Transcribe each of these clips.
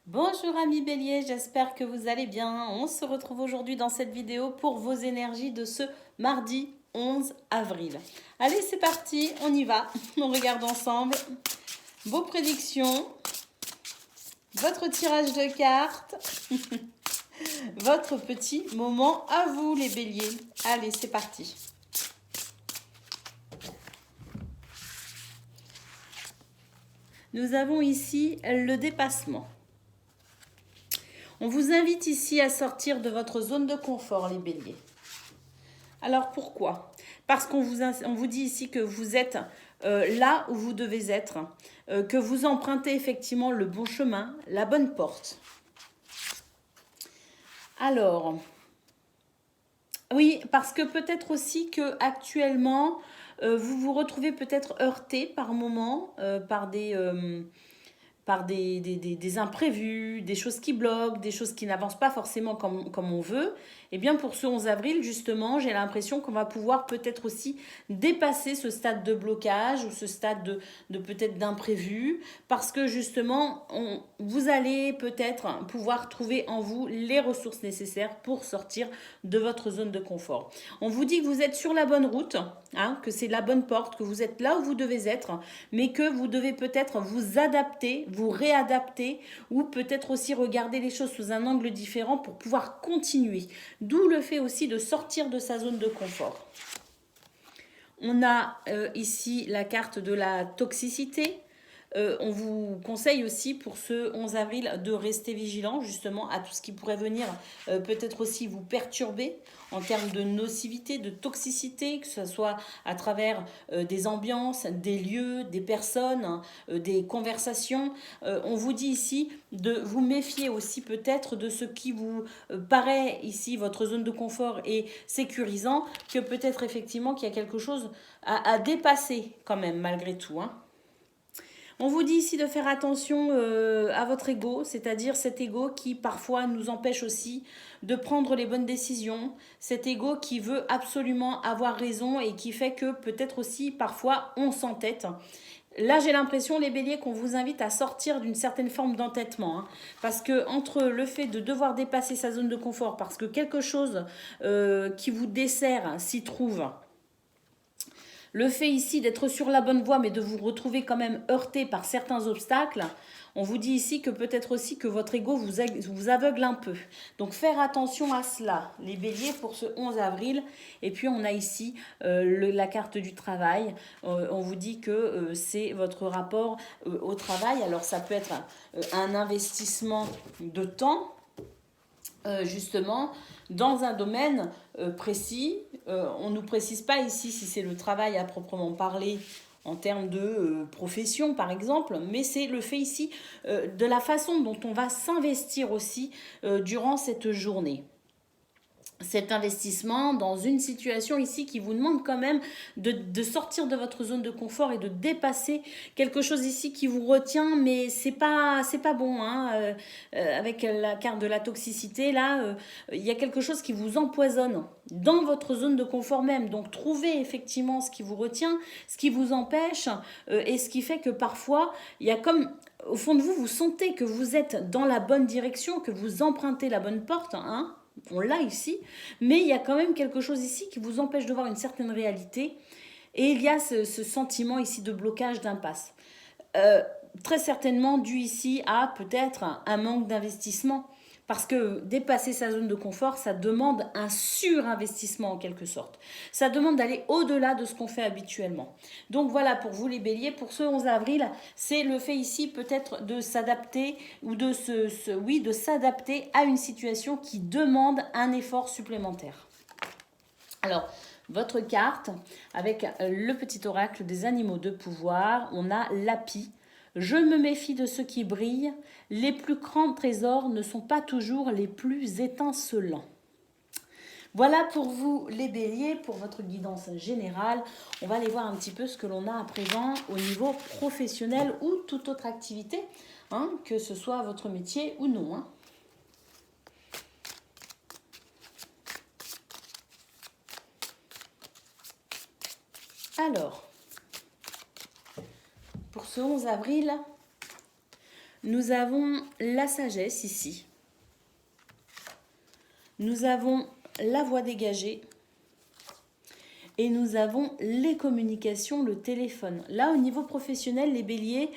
Bonjour amis béliers, j'espère que vous allez bien. On se retrouve aujourd'hui dans cette vidéo pour vos énergies de ce mardi 11 avril. Allez, c'est parti, on y va. On regarde ensemble vos prédictions, votre tirage de cartes, votre petit moment à vous les béliers. Allez, c'est parti. Nous avons ici le dépassement. On vous invite ici à sortir de votre zone de confort, les béliers. Alors pourquoi? Parce qu'on vous dit ici que vous êtes là où vous devez être, que vous empruntez effectivement le bon chemin, la bonne porte. Alors, oui, parce que peut-être aussi que actuellement, vous vous retrouvez peut-être heurté par moment, par des imprévus, des choses qui bloquent, des choses qui n'avancent pas forcément comme on veut, et bien pour ce 11 avril, justement, j'ai l'impression qu'on va pouvoir peut-être aussi dépasser ce stade de blocage ou ce stade de peut-être d'imprévu, parce que justement, vous allez peut-être pouvoir trouver en vous les ressources nécessaires pour sortir de votre zone de confort. On vous dit que vous êtes sur la bonne route, hein, que c'est la bonne porte, que vous êtes là où vous devez être, mais que vous devez peut-être vous adapter, vous réadapter, ou peut-être aussi regarder les choses sous un angle différent pour pouvoir continuer. D'où le fait aussi de sortir de sa zone de confort. On a ici la carte de la toxicité. On vous conseille aussi pour ce 11 avril de rester vigilant justement à tout ce qui pourrait venir peut-être aussi vous perturber en termes de nocivité, de toxicité, que ce soit à travers des ambiances, des lieux, des personnes, des conversations. On vous dit ici de vous méfier aussi peut-être de ce qui vous paraît ici votre zone de confort et sécurisant, que peut-être effectivement qu'il y a quelque chose à dépasser quand même malgré tout, hein. On vous dit ici de faire attention à votre ego, c'est-à-dire cet ego qui parfois nous empêche aussi de prendre les bonnes décisions, cet ego qui veut absolument avoir raison et qui fait que peut-être aussi parfois on s'entête. Là, j'ai l'impression, les béliers, qu'on vous invite à sortir d'une certaine forme d'entêtement, hein, parce que entre le fait de devoir dépasser sa zone de confort, parce que quelque chose qui vous dessert s'y trouve, le fait ici d'être sur la bonne voie, mais de vous retrouver quand même heurté par certains obstacles, on vous dit ici que peut-être aussi que votre ego vous aveugle un peu. Donc faire attention à cela, les béliers, pour ce 11 avril. Et puis on a ici la carte du travail. On vous dit que c'est votre rapport au travail. Alors ça peut être un investissement de temps, justement, dans un domaine précis. On ne nous précise pas ici si c'est le travail à proprement parler en termes de profession par exemple, mais c'est le fait ici de la façon dont on va s'investir aussi durant cette journée. Cet investissement dans une situation ici qui vous demande quand même de sortir de votre zone de confort et de dépasser quelque chose ici qui vous retient, mais c'est pas bon, hein. Avec la carte de la toxicité là, il y a quelque chose qui vous empoisonne dans votre zone de confort même. Donc trouvez effectivement ce qui vous retient, ce qui vous empêche, et ce qui fait que parfois il y a comme au fond de vous, vous sentez que vous êtes dans la bonne direction, que vous empruntez la bonne porte, hein. On l'a ici, mais il y a quand même quelque chose ici qui vous empêche de voir une certaine réalité. Et il y a ce sentiment ici de blocage, d'impasse. Euh, Très certainement dû ici à peut-être un manque d'investissement. Parce que dépasser sa zone de confort, ça demande un surinvestissement en quelque sorte. Ça demande d'aller au-delà de ce qu'on fait habituellement. Donc voilà pour vous les béliers, pour ce 11 avril, c'est le fait ici peut-être de s'adapter ou de s'adapter à une situation qui demande un effort supplémentaire. Alors, votre carte, avec le petit oracle des animaux de pouvoir, on a l'api. Je me méfie de ceux qui brillent. Les plus grands trésors ne sont pas toujours les plus étincelants. Voilà pour vous les béliers, pour votre guidance générale. On va aller voir un petit peu ce que l'on a à présent au niveau professionnel ou toute autre activité, hein, que ce soit votre métier ou non, hein. Alors, pour ce 11 avril, Nous avons la sagesse ici. Nous avons la voix dégagée. Et nous avons les communications, le téléphone. Là, au niveau professionnel, les béliers,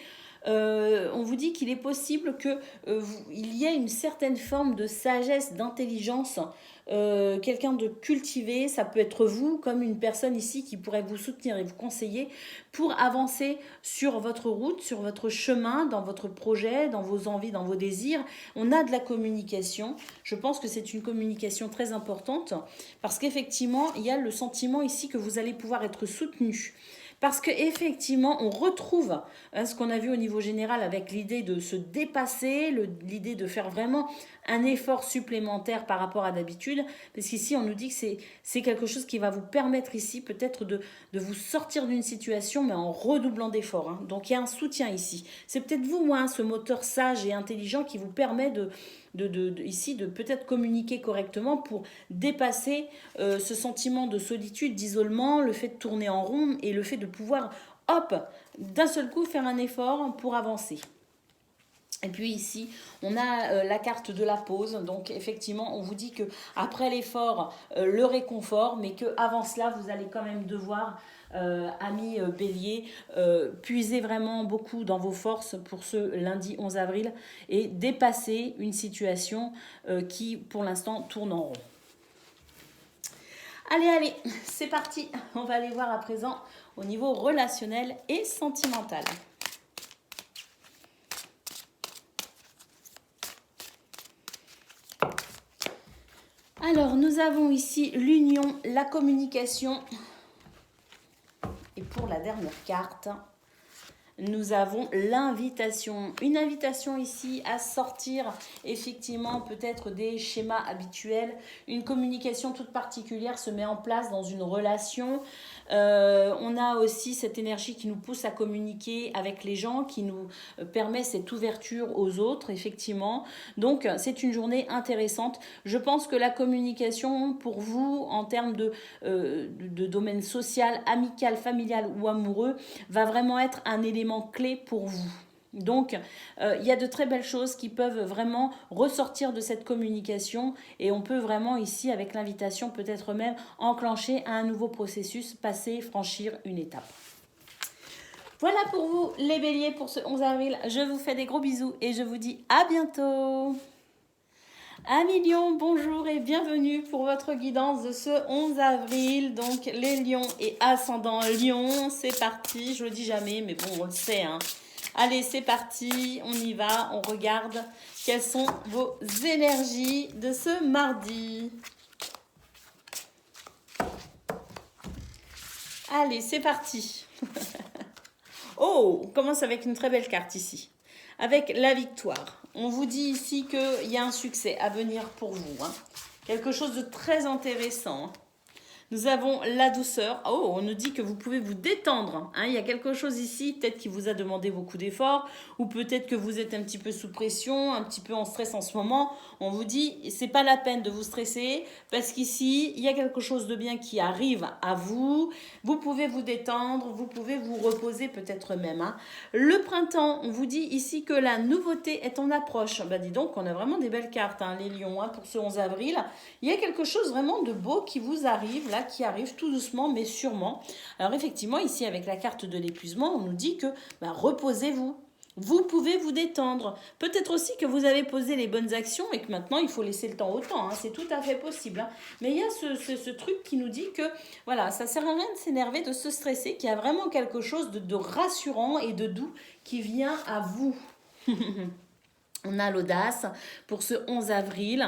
on vous dit qu'il est possible qu'il y ait une certaine forme de sagesse, d'intelligence, quelqu'un de cultivé, ça peut être vous, comme une personne ici qui pourrait vous soutenir et vous conseiller pour avancer sur votre route, sur votre chemin, dans votre projet, dans vos envies, dans vos désirs. On a de la communication. Je pense que c'est une communication très importante parce qu'effectivement, il y a le sentiment ici que vous allez pouvoir être soutenu. Parce qu'effectivement, on retrouve ce qu'on a vu au niveau général avec l'idée de se dépasser, l'idée de faire vraiment un effort supplémentaire par rapport à d'habitude. Parce qu'ici, on nous dit que c'est quelque chose qui va vous permettre ici peut-être de vous sortir d'une situation, mais en redoublant d'efforts. Hein. Donc, il y a un soutien ici. C'est peut-être vous, moi, ce moteur sage et intelligent qui vous permet ici de peut-être communiquer correctement pour dépasser ce sentiment de solitude, d'isolement, le fait de tourner en rond et le fait de pouvoir, hop, d'un seul coup faire un effort pour avancer. Et puis ici, on a la carte de la pause. Donc effectivement, on vous dit que après l'effort, le réconfort, mais que avant cela, vous allez quand même devoir, amis bélier, puiser vraiment beaucoup dans vos forces pour ce lundi 11 avril et dépasser une situation qui, pour l'instant, tourne en rond. Allez, c'est parti. On va aller voir à présent au niveau relationnel et sentimental. Alors, nous avons ici l'union, la communication. Et pour la dernière carte, nous avons l'invitation. Une invitation ici à sortir effectivement peut-être des schémas habituels. Une communication toute particulière se met en place dans une relation. On a aussi cette énergie qui nous pousse à communiquer avec les gens, qui nous permet cette ouverture aux autres, effectivement. Donc, c'est une journée intéressante. Je pense que la communication, pour vous, en termes de domaine social, amical, familial ou amoureux, va vraiment être un élément clé pour vous. Donc, il y a de très belles choses qui peuvent vraiment ressortir de cette communication et on peut vraiment ici, avec l'invitation, peut-être même enclencher un nouveau processus, passer, franchir une étape. Voilà pour vous les béliers pour ce 11 avril. Je vous fais des gros bisous et je vous dis à bientôt. Amis Lions, bonjour et bienvenue pour votre guidance de ce 11 avril. Donc les lions et ascendant lion, c'est parti. Je le dis jamais, mais bon, on le sait. Hein. Allez, c'est parti, on y va, on regarde quelles sont vos énergies de ce mardi. Allez, c'est parti. Oh, on commence avec une très belle carte ici. Avec la victoire. On vous dit ici qu'il y a un succès à venir pour vous. Hein. Quelque chose de très intéressant. Hein. Nous avons la douceur. Oh, on nous dit que vous pouvez vous détendre. Hein. Il y a quelque chose ici, peut-être qui vous a demandé beaucoup d'efforts, ou peut-être que vous êtes un petit peu sous pression, un petit peu en stress en ce moment. On vous dit, c'est pas la peine de vous stresser, parce qu'ici, il y a quelque chose de bien qui arrive à vous. Vous pouvez vous détendre, vous pouvez vous reposer peut-être même. Hein. Le printemps, on vous dit ici que la nouveauté est en approche. Bah dis donc, on a vraiment des belles cartes, hein, les lions, hein, pour ce 11 avril. Il y a quelque chose vraiment de beau qui vous arrive là, qui arrive tout doucement mais sûrement. Alors effectivement, ici avec la carte de l'épuisement, on nous dit que reposez-vous. Vous pouvez vous détendre. Peut-être aussi que vous avez posé les bonnes actions et que maintenant il faut laisser le temps au temps. Hein. C'est tout à fait possible. Hein. Mais il y a ce truc qui nous dit que voilà, ça sert à rien de s'énerver, de se stresser, qu'il y a vraiment quelque chose de rassurant et de doux qui vient à vous. On a l'audace pour ce 11 avril.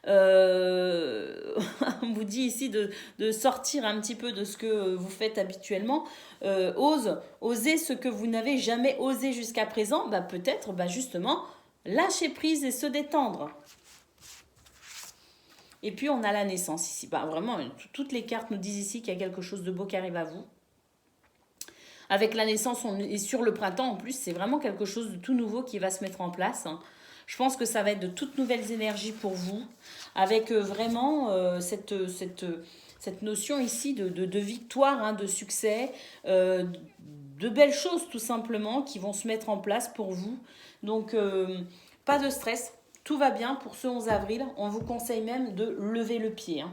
On vous dit ici de sortir un petit peu de ce que vous faites habituellement. Osez ce que vous n'avez jamais osé jusqu'à présent. Peut-être justement lâcher prise et se détendre. Et puis on a la naissance ici. Vraiment, toutes les cartes nous disent ici qu'il y a quelque chose de beau qui arrive à vous. Avec la naissance, on est sur le printemps en plus, c'est vraiment quelque chose de tout nouveau qui va se mettre en place. Hein. Je pense que ça va être de toutes nouvelles énergies pour vous, avec vraiment cette notion ici de victoire, hein, de succès, de belles choses tout simplement qui vont se mettre en place pour vous. Donc, pas de stress, tout va bien pour ce 11 avril. On vous conseille même de lever le pied, hein.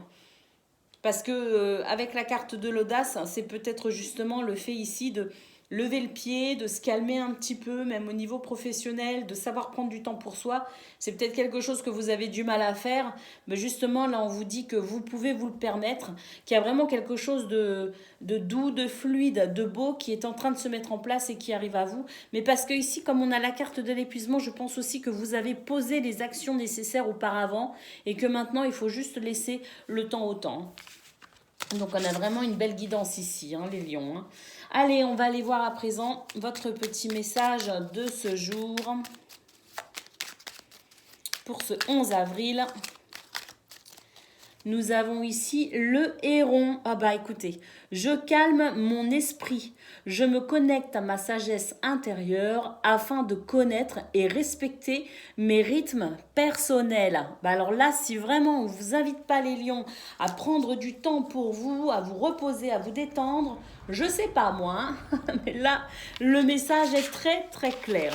Parce que avec la carte de l'audace, c'est peut-être justement le fait ici de lever le pied, de se calmer un petit peu, même au niveau professionnel, de savoir prendre du temps pour soi. C'est peut-être quelque chose que vous avez du mal à faire, mais justement là on vous dit que vous pouvez vous le permettre, qu'il y a vraiment quelque chose de doux, de fluide, de beau qui est en train de se mettre en place et qui arrive à vous. Mais parce que ici, comme on a la carte de l'épuisement, je pense aussi que vous avez posé les actions nécessaires auparavant et que maintenant il faut juste laisser le temps au temps. Donc on a vraiment une belle guidance ici, hein, les lions, hein. Allez, on va aller voir à présent votre petit message de ce jour. Pour ce 11 avril, nous avons ici le héron. Ah bah écoutez, je calme mon esprit. Je me connecte à ma sagesse intérieure afin de connaître et respecter mes rythmes personnels. Bah alors là, si vraiment on ne vous invite pas les lions à prendre du temps pour vous, à vous reposer, à vous détendre, je sais pas moi, hein, mais là, le message est très très clair.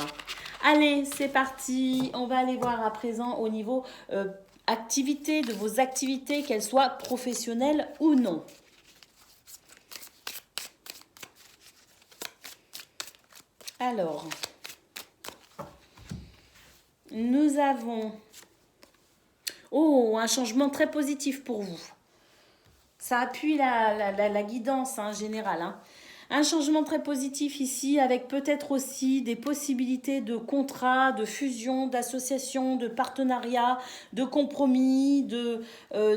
Allez, c'est parti. On va aller voir à présent au niveau activité, de vos activités, qu'elles soient professionnelles ou non. Alors, nous avons un changement très positif pour vous. Ça appuie la guidance générale, hein. Un changement très positif ici, avec peut-être aussi des possibilités de contrats, de fusion, d'association, de partenariat, de compromis,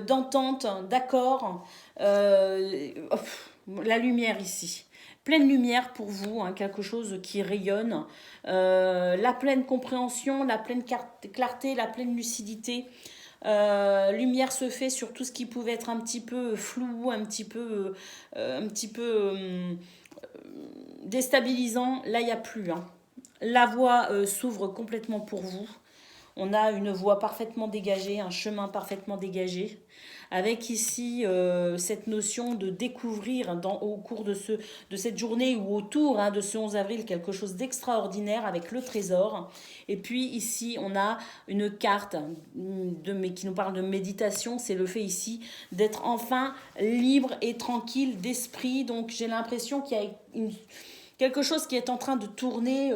d'entente, d'accord. La lumière ici. Pleine lumière pour vous, hein, quelque chose qui rayonne. La pleine compréhension, la pleine clarté, la pleine lucidité. Lumière se fait sur tout ce qui pouvait être un petit peu flou, un petit peu déstabilisant. Là, il n'y a plus, hein. La voie s'ouvre complètement pour vous. On a une voie parfaitement dégagée, un chemin parfaitement dégagé, avec ici cette notion de découvrir au cours de cette journée ou autour, hein, de ce 11 avril quelque chose d'extraordinaire avec le trésor. Et puis ici, on a une carte qui nous parle de méditation. C'est le fait ici d'être enfin libre et tranquille d'esprit. Donc j'ai l'impression qu'il y a quelque chose qui est en train de tourner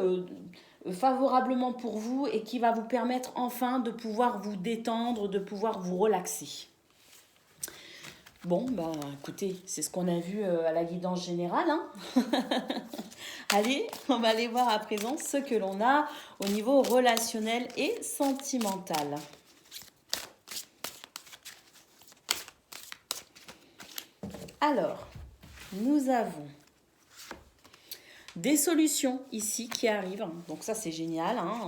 favorablement pour vous et qui va vous permettre enfin de pouvoir vous détendre, de pouvoir vous relaxer. Bon, bah écoutez, c'est ce qu'on a vu à la guidance générale, hein. Allez, on va aller voir à présent ce que l'on a au niveau relationnel et sentimental. Alors, nous avons des solutions ici qui arrivent. Donc ça, c'est génial, hein.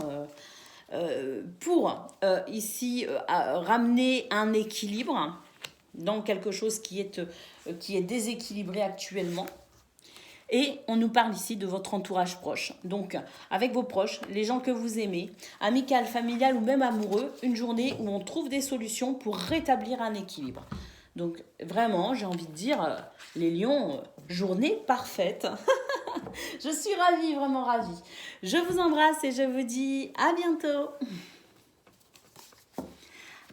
Pour ici ramener un équilibre dans quelque chose qui est déséquilibré actuellement. Et on nous parle ici de votre entourage proche. Donc, avec vos proches, les gens que vous aimez, amical, familial ou même amoureux, une journée où on trouve des solutions pour rétablir un équilibre. Donc, vraiment, j'ai envie de dire, les lions, journée parfaite. Je suis ravie, vraiment ravie. Je vous embrasse et je vous dis à bientôt.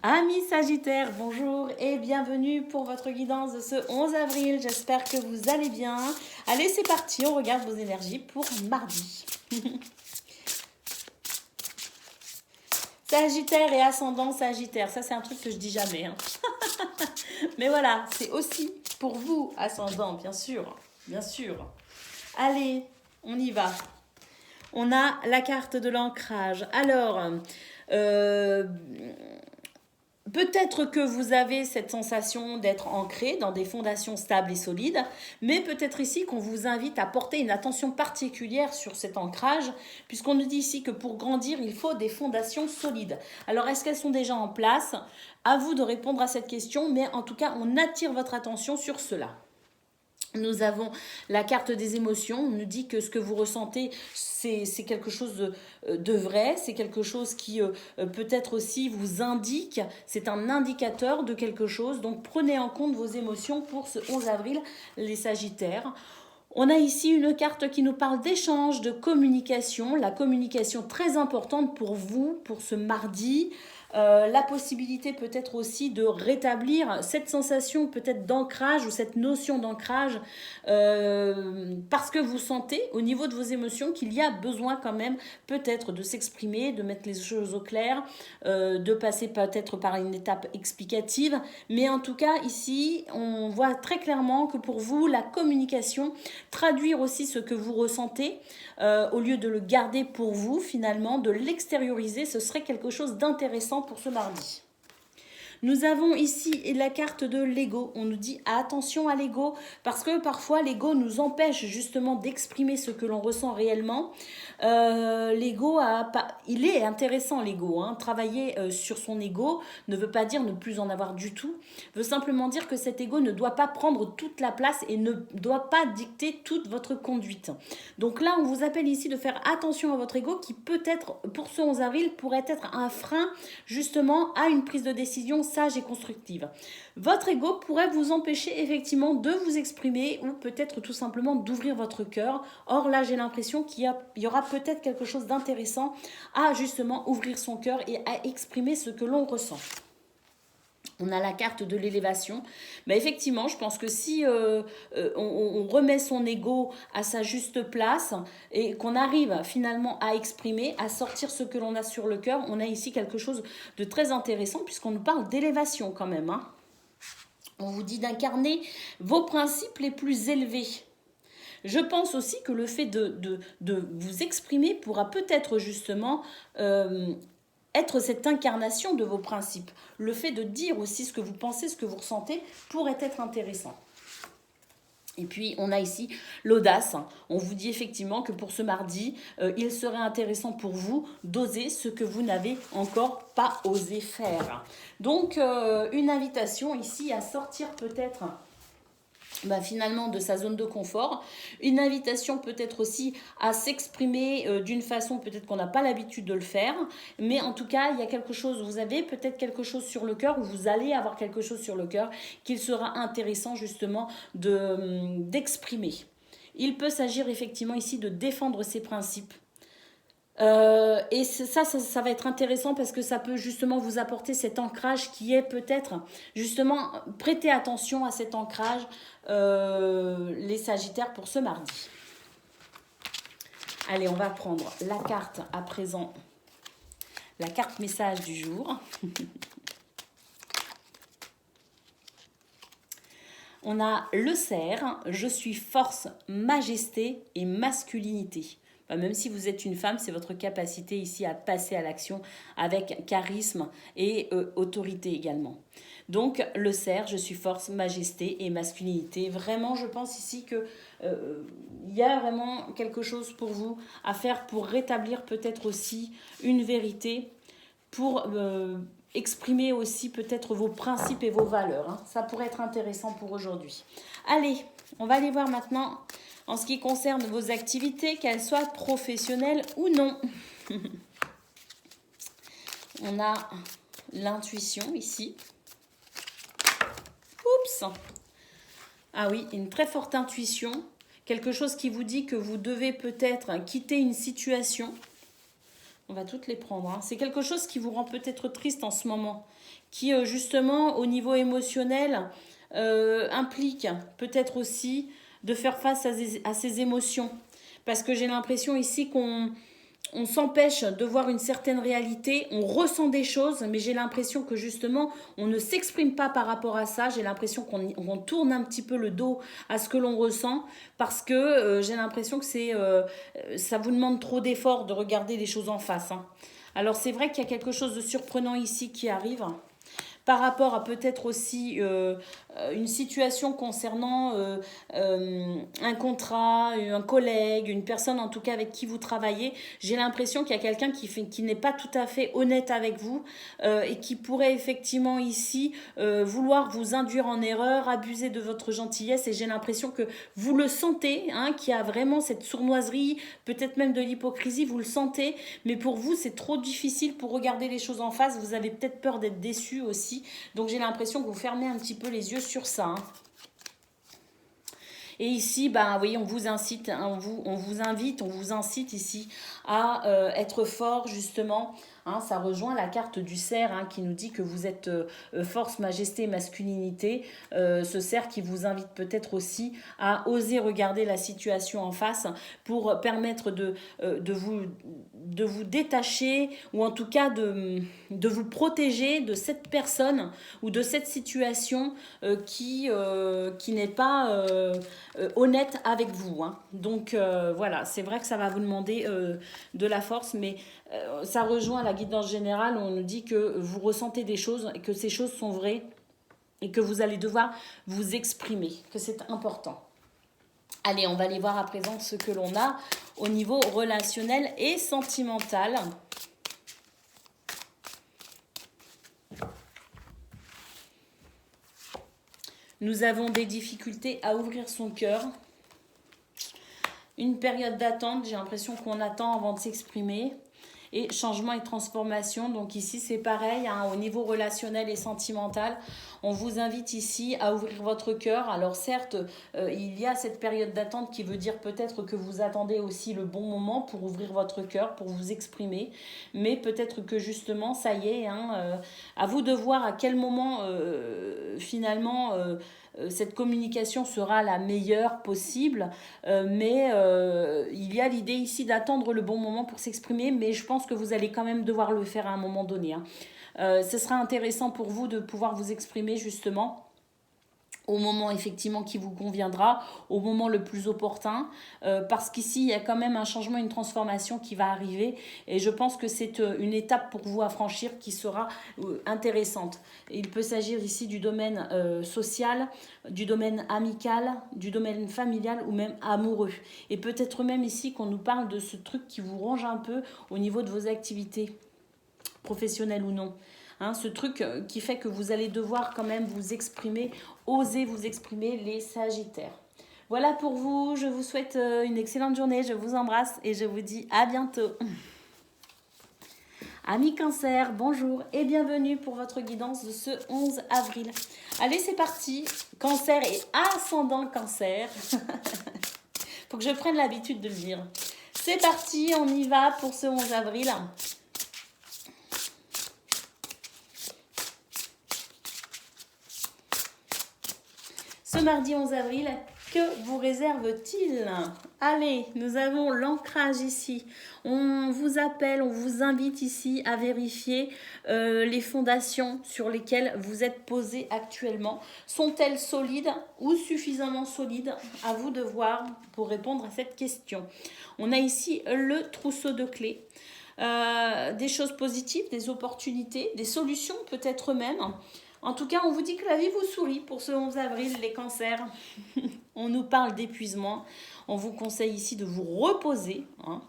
Amis Sagittaires, bonjour et bienvenue pour votre guidance de ce 11 avril. J'espère que vous allez bien. Allez, c'est parti, on regarde vos énergies pour mardi. Sagittaire et ascendant Sagittaire, ça c'est un truc que je dis jamais, hein. Mais voilà, c'est aussi pour vous, ascendant, bien sûr, bien sûr. Allez, on y va. On a la carte de l'ancrage. Alors, peut-être que vous avez cette sensation d'être ancré dans des fondations stables et solides, mais peut-être ici qu'on vous invite à porter une attention particulière sur cet ancrage, puisqu'on nous dit ici que pour grandir, il faut des fondations solides. Alors, est-ce qu'elles sont déjà en place? À vous de répondre à cette question, mais en tout cas, on attire votre attention sur cela. Nous avons la carte des émotions. On nous dit que ce que vous ressentez, c'est quelque chose de vrai. C'est quelque chose qui peut-être aussi vous indique. C'est un indicateur de quelque chose. Donc prenez en compte vos émotions pour ce 11 avril, les Sagittaires. On a ici une carte qui nous parle d'échange, de communication. La communication très importante pour vous, pour ce mardi. La possibilité peut-être aussi de rétablir cette sensation peut-être d'ancrage ou cette notion d'ancrage parce que vous sentez au niveau de vos émotions qu'il y a besoin quand même peut-être de s'exprimer, de mettre les choses au clair, de passer peut-être par une étape explicative. Mais en tout cas ici on voit très clairement que pour vous la communication, traduire aussi ce que vous ressentez au lieu de le garder pour vous finalement, de l'extérioriser, ce serait quelque chose d'intéressant pour ce mardi. Nous avons ici la carte de l'ego. On nous dit attention à l'ego parce que parfois l'ego nous empêche justement d'exprimer ce que l'on ressent réellement. L'ego, il est intéressant l'ego. Travailler sur son ego ne veut pas dire ne plus en avoir du tout. Veut simplement dire que cet ego ne doit pas prendre toute la place et ne doit pas dicter toute votre conduite. Donc là, on vous appelle ici de faire attention à votre ego qui peut-être, pour ce 11 avril, pourrait être un frein justement à une prise de décision sage et constructive. Votre ego pourrait vous empêcher effectivement de vous exprimer ou peut-être tout simplement d'ouvrir votre cœur. Or là, j'ai l'impression qu'il y aura peut-être quelque chose d'intéressant à justement ouvrir son cœur et à exprimer ce que l'on ressent. On a la carte de l'élévation. Mais effectivement, je pense que si on remet son ego à sa juste place et qu'on arrive finalement à exprimer, à sortir ce que l'on a sur le cœur, on a ici quelque chose de très intéressant puisqu'on nous parle d'élévation quand même. On vous dit d'incarner vos principes les plus élevés. Je pense aussi que le fait de vous exprimer pourra peut-être justement être cette incarnation de vos principes. Le fait de dire aussi ce que vous pensez, ce que vous ressentez, pourrait être intéressant. Et puis, on a ici l'audace. On vous dit effectivement que pour ce mardi, il serait intéressant pour vous d'oser ce que vous n'avez encore pas osé faire. Donc, une invitation ici à sortir peut-être finalement de sa zone de confort, une invitation peut-être aussi à s'exprimer d'une façon peut-être qu'on n'a pas l'habitude de le faire, mais en tout cas il y a quelque chose, vous avez peut-être quelque chose sur le cœur ou vous allez avoir quelque chose sur le cœur qu'il sera intéressant justement d'exprimer. Il peut s'agir effectivement ici de défendre ses principes. Et ça va être intéressant parce que ça peut justement vous apporter cet ancrage qui est peut-être justement, prêtez attention à cet ancrage les Sagittaires pour ce mardi. Allez, on va prendre la carte à présent, la carte message du jour. On a le cerf, je suis force, majesté et masculinité. Même si vous êtes une femme, c'est votre capacité ici à passer à l'action avec charisme et autorité également. Donc le cerf, je suis force, majesté et masculinité. Vraiment, je pense ici que y a vraiment quelque chose pour vous à faire pour rétablir peut-être aussi une vérité, pour exprimer aussi peut-être vos principes et vos valeurs. Ça pourrait être intéressant pour aujourd'hui. Allez, on va aller voir maintenant en ce qui concerne vos activités, qu'elles soient professionnelles ou non. On a l'intuition ici. Oups! Ah oui, une très forte intuition. Quelque chose qui vous dit que vous devez peut-être quitter une situation. On va toutes les prendre. C'est quelque chose qui vous rend peut-être triste en ce moment. Qui justement au niveau émotionnel implique peut-être aussi de faire face à ces émotions. Parce que j'ai l'impression ici qu'on s'empêche de voir une certaine réalité, on ressent des choses, mais j'ai l'impression que justement, on ne s'exprime pas par rapport à ça. J'ai l'impression qu'on tourne un petit peu le dos à ce que l'on ressent, parce que j'ai l'impression que ça vous demande trop d'efforts de regarder les choses en face. Alors c'est vrai qu'il y a quelque chose de surprenant ici qui arrive. Par rapport à peut-être aussi une situation concernant un contrat, un collègue, une personne en tout cas avec qui vous travaillez, j'ai l'impression qu'il y a quelqu'un qui n'est pas tout à fait honnête avec vous et qui pourrait effectivement ici vouloir vous induire en erreur, abuser de votre gentillesse, et j'ai l'impression que vous le sentez, qu'il y a vraiment cette sournoiserie, peut-être même de l'hypocrisie, vous le sentez, mais pour vous c'est trop difficile pour regarder les choses en face, vous avez peut-être peur d'être déçu aussi. Donc j'ai l'impression que vous fermez un petit peu les yeux sur ça. Et ici, ben, vous voyez, on vous incite, hein, on vous invite, on vous incite ici à être fort, justement. Hein, ça rejoint la carte du cerf, hein, qui nous dit que vous êtes force, majesté, masculinité. Ce cerf qui vous invite peut-être aussi à oser regarder la situation en face pour permettre de vous détacher, ou en tout cas de vous protéger de cette personne ou de cette situation qui n'est pas honnête avec vous. Hein. Donc voilà, c'est vrai que ça va vous demander de la force, mais ça rejoint la guidance générale où on nous dit que vous ressentez des choses et que ces choses sont vraies et que vous allez devoir vous exprimer, que c'est important. Allez, on va aller voir à présent ce que l'on a au niveau relationnel et sentimental. Nous avons des difficultés à ouvrir son cœur. Une période d'attente, j'ai l'impression qu'on attend avant de s'exprimer. Et changement et transformation, donc ici c'est pareil, hein, au niveau relationnel et sentimental, on vous invite ici à ouvrir votre cœur. Alors certes, il y a cette période d'attente qui veut dire peut-être que vous attendez aussi le bon moment pour ouvrir votre cœur, pour vous exprimer, mais peut-être que justement, ça y est, hein, à vous de voir à quel moment finalement cette communication sera la meilleure possible, mais il y a l'idée ici d'attendre le bon moment pour s'exprimer, mais je pense que vous allez quand même devoir le faire à un moment donné. Hein. Ce sera intéressant pour vous de pouvoir vous exprimer justement au moment effectivement qui vous conviendra, au moment le plus opportun, parce qu'ici il y a quand même un changement, une transformation qui va arriver, et je pense que c'est une étape pour vous à franchir qui sera intéressante. Il peut s'agir ici du domaine social, du domaine amical, du domaine familial ou même amoureux, et peut-être même ici qu'on nous parle de ce truc qui vous ronge un peu au niveau de vos activités, professionnelles ou non. Hein, ce truc qui fait que vous allez devoir quand même vous exprimer, oser vous exprimer, les Sagittaires. Voilà pour vous, je vous souhaite une excellente journée, je vous embrasse et je vous dis à bientôt. Amis Cancer, bonjour et bienvenue pour votre guidance de ce 11 avril. Allez, c'est parti, Cancer et ascendant Cancer. Faut que je prenne l'habitude de le dire. C'est parti, on y va pour ce 11 avril. Ce mardi 11 avril, que vous réserve-t-il? Allez, nous avons l'ancrage ici. On vous appelle, on vous invite ici à vérifier les fondations sur lesquelles vous êtes posé actuellement. Sont-elles solides ou suffisamment solides? À vous de voir pour répondre à cette question. On a ici le trousseau de clés. Des choses positives, des opportunités, des solutions peut-être même. En tout cas, on vous dit que la vie vous sourit pour ce 11 avril, les cancers. On nous parle d'épuisement. On vous conseille ici de vous reposer, hein,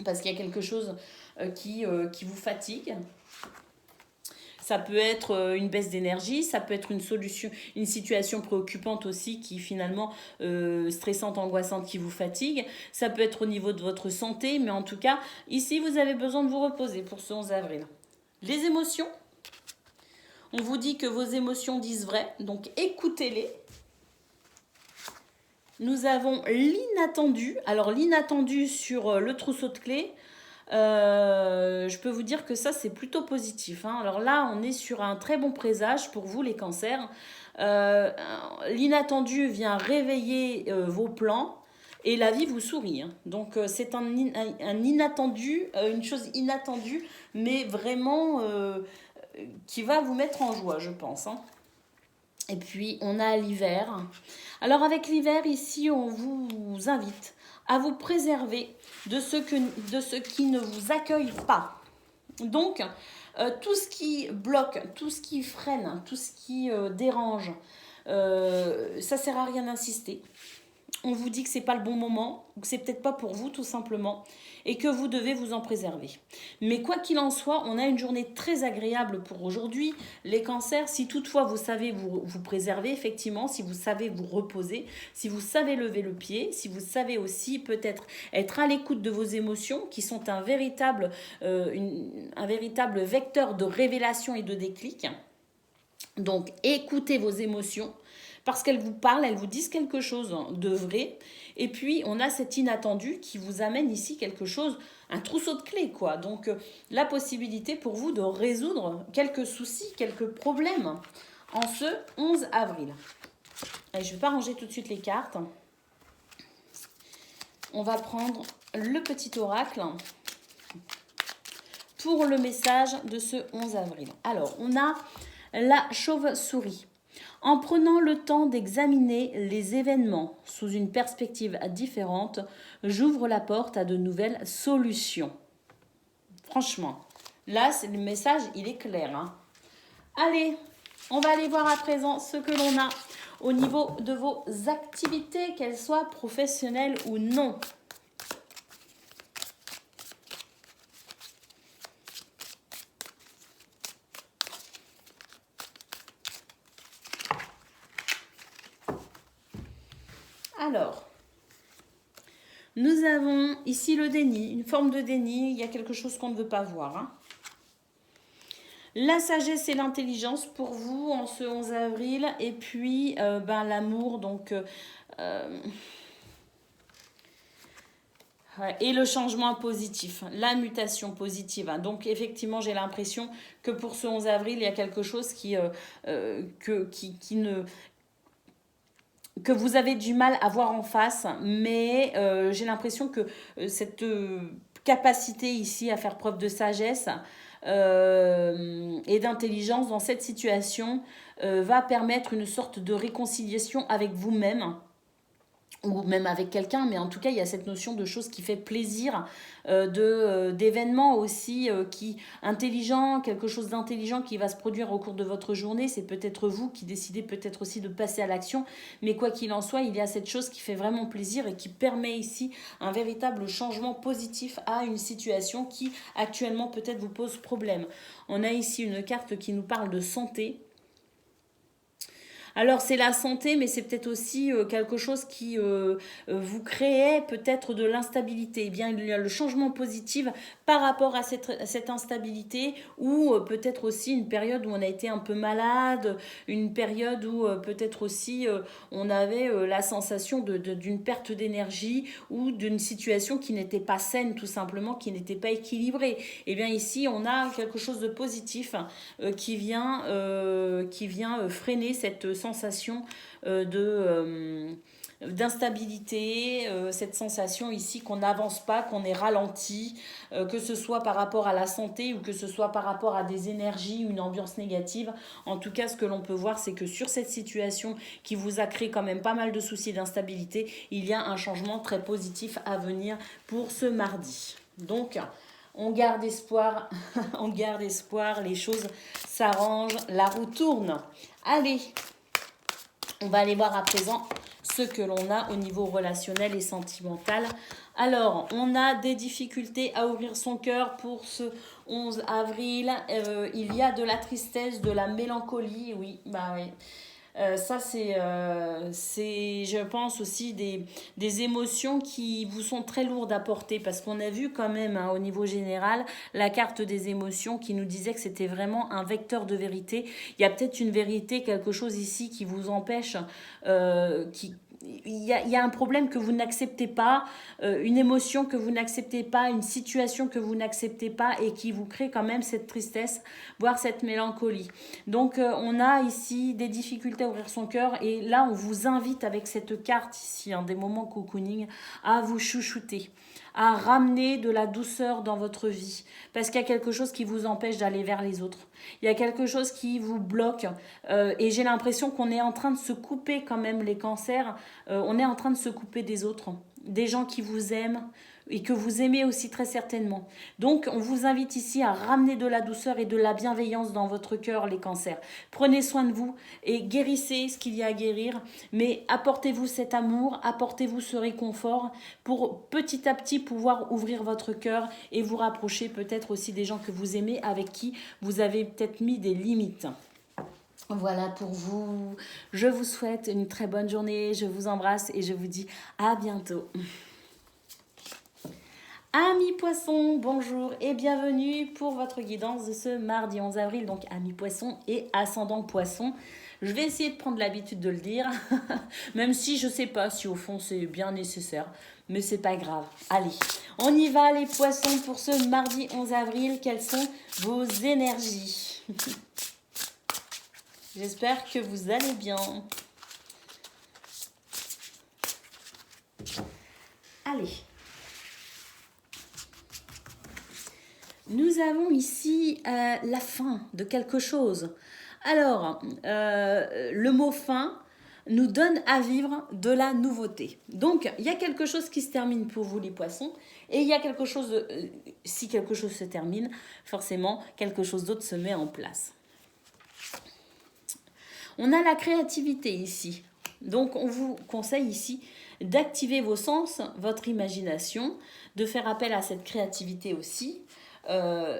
parce qu'il y a quelque chose qui vous fatigue. Ça peut être une baisse d'énergie, ça peut être une situation préoccupante aussi qui finalement stressante, angoissante, qui vous fatigue. Ça peut être au niveau de votre santé, mais en tout cas, ici, vous avez besoin de vous reposer pour ce 11 avril. Les émotions. On vous dit que vos émotions disent vrai, donc écoutez-les. Nous avons l'inattendu. Alors l'inattendu sur le trousseau de clés, je peux vous dire que ça c'est plutôt positif. Hein. Alors là, on est sur un très bon présage pour vous les cancers. L'inattendu vient réveiller vos plans. Et la vie vous sourit. Hein. Donc c'est un inattendu, une chose inattendue, mais vraiment qui va vous mettre en joie, je pense. Hein. Et puis, on a l'hiver. Alors, avec l'hiver, ici, on vous invite à vous préserver de ce qui ne vous accueille pas. Donc, tout ce qui bloque, tout ce qui freine, tout ce qui dérange, ça sert à rien d'insister. On vous dit que c'est pas le bon moment, ou que c'est peut-être pas pour vous tout simplement, et que vous devez vous en préserver. Mais quoi qu'il en soit, on a une journée très agréable pour aujourd'hui. Les cancers, si toutefois vous savez vous préserver, effectivement, si vous savez vous reposer, si vous savez lever le pied, si vous savez aussi peut-être être à l'écoute de vos émotions, qui sont un véritable vecteur de révélation et de déclic. Donc écoutez vos émotions. parce qu'elles vous parlent, elles vous disent quelque chose de vrai. Et puis, on a cet inattendu qui vous amène ici quelque chose, un trousseau de clés, quoi. Donc, la possibilité pour vous de résoudre quelques soucis, quelques problèmes en ce 11 avril. Allez, je ne vais pas ranger tout de suite les cartes. On va prendre le petit oracle pour le message de ce 11 avril. Alors, on a la chauve-souris. En prenant le temps d'examiner les événements sous une perspective différente, j'ouvre la porte à de nouvelles solutions. Franchement, là, le message, il est clair. Hein. Allez, on va aller voir à présent ce que l'on a au niveau de vos activités, qu'elles soient professionnelles ou non. Alors, nous avons ici le déni, une forme de déni, il y a quelque chose qu'on ne veut pas voir. Hein. La sagesse et l'intelligence pour vous en ce 11 avril, et puis l'amour, donc... et le changement positif, la mutation positive. Hein. Donc effectivement, j'ai l'impression que pour ce 11 avril, il y a quelque chose qui ne... que vous avez du mal à voir en face, mais j'ai l'impression que cette capacité ici à faire preuve de sagesse et d'intelligence dans cette situation va permettre une sorte de réconciliation avec vous-même ou même avec quelqu'un, mais en tout cas, il y a cette notion de chose qui fait plaisir, d'événements aussi intelligents, quelque chose d'intelligent qui va se produire au cours de votre journée. C'est peut-être vous qui décidez peut-être aussi de passer à l'action, mais quoi qu'il en soit, il y a cette chose qui fait vraiment plaisir et qui permet ici un véritable changement positif à une situation qui actuellement peut-être vous pose problème. On a ici une carte qui nous parle de santé. Alors c'est la santé, mais c'est peut-être aussi quelque chose qui vous crée peut-être de l'instabilité. Eh bien, il y a le changement positif par rapport à cette instabilité, ou peut-être aussi une période où on a été un peu malade, une période où peut-être aussi on avait la sensation d'une perte d'énergie ou d'une situation qui n'était pas saine, tout simplement, qui n'était pas équilibrée. Eh bien ici, on a quelque chose de positif qui vient freiner cette sensation d'instabilité, cette sensation ici qu'on n'avance pas, qu'on est ralenti, que ce soit par rapport à la santé ou que ce soit par rapport à des énergies, une ambiance négative. En tout cas, ce que l'on peut voir, c'est que sur cette situation qui vous a créé quand même pas mal de soucis d'instabilité, il y a un changement très positif à venir pour ce mardi. Donc, on garde espoir, on garde espoir, les choses s'arrangent, la roue tourne. Allez, on va aller voir à présent ce que l'on a au niveau relationnel et sentimental. Alors, on a des difficultés à ouvrir son cœur pour ce 11 avril. Il y a de la tristesse, de la mélancolie, oui, bah oui. Ça, c'est, je pense aussi, des émotions qui vous sont très lourdes à porter, parce qu'on a vu quand même, hein, au niveau général, la carte des émotions qui nous disait que c'était vraiment un vecteur de vérité. Il y a peut-être une vérité, quelque chose ici qui vous empêche, il y a un problème que vous n'acceptez pas, une émotion que vous n'acceptez pas, une situation que vous n'acceptez pas et qui vous crée quand même cette tristesse, voire cette mélancolie. Donc on a ici des difficultés à ouvrir son cœur, et là on vous invite avec cette carte ici, hein, des moments cocooning, à vous chouchouter, à ramener de la douceur dans votre vie, parce qu'il y a quelque chose qui vous empêche d'aller vers les autres. Il y a quelque chose qui vous bloque, et j'ai l'impression qu'on est en train de se couper quand même, les cancers, on est en train de se couper des autres, des gens qui vous aiment et que vous aimez aussi très certainement. Donc on vous invite ici à ramener de la douceur et de la bienveillance dans votre cœur, les cancers. Prenez soin de vous et guérissez ce qu'il y a à guérir, mais apportez-vous cet amour, apportez-vous ce réconfort pour petit à petit pouvoir ouvrir votre cœur et vous rapprocher peut-être aussi des gens que vous aimez, avec qui vous avez peut-être mis des limites. Voilà pour vous. Je vous souhaite une très bonne journée. Je vous embrasse et je vous dis à bientôt. Amis poissons, bonjour et bienvenue pour votre guidance de ce mardi 11 avril. Donc amis poissons et ascendant poisson. Je vais essayer de prendre l'habitude de le dire, même si je ne sais pas si au fond c'est bien nécessaire, mais c'est pas grave. Allez, on y va les poissons pour ce mardi 11 avril. Quelles sont vos énergies? J'espère que vous allez bien. Allez. Nous avons ici la fin de quelque chose. Alors, le mot fin nous donne à vivre de la nouveauté. Donc, il y a quelque chose qui se termine pour vous les poissons, et il y a quelque chose, si quelque chose se termine, forcément, quelque chose d'autre se met en place. On a la créativité ici. Donc, on vous conseille ici d'activer vos sens, votre imagination, de faire appel à cette créativité aussi.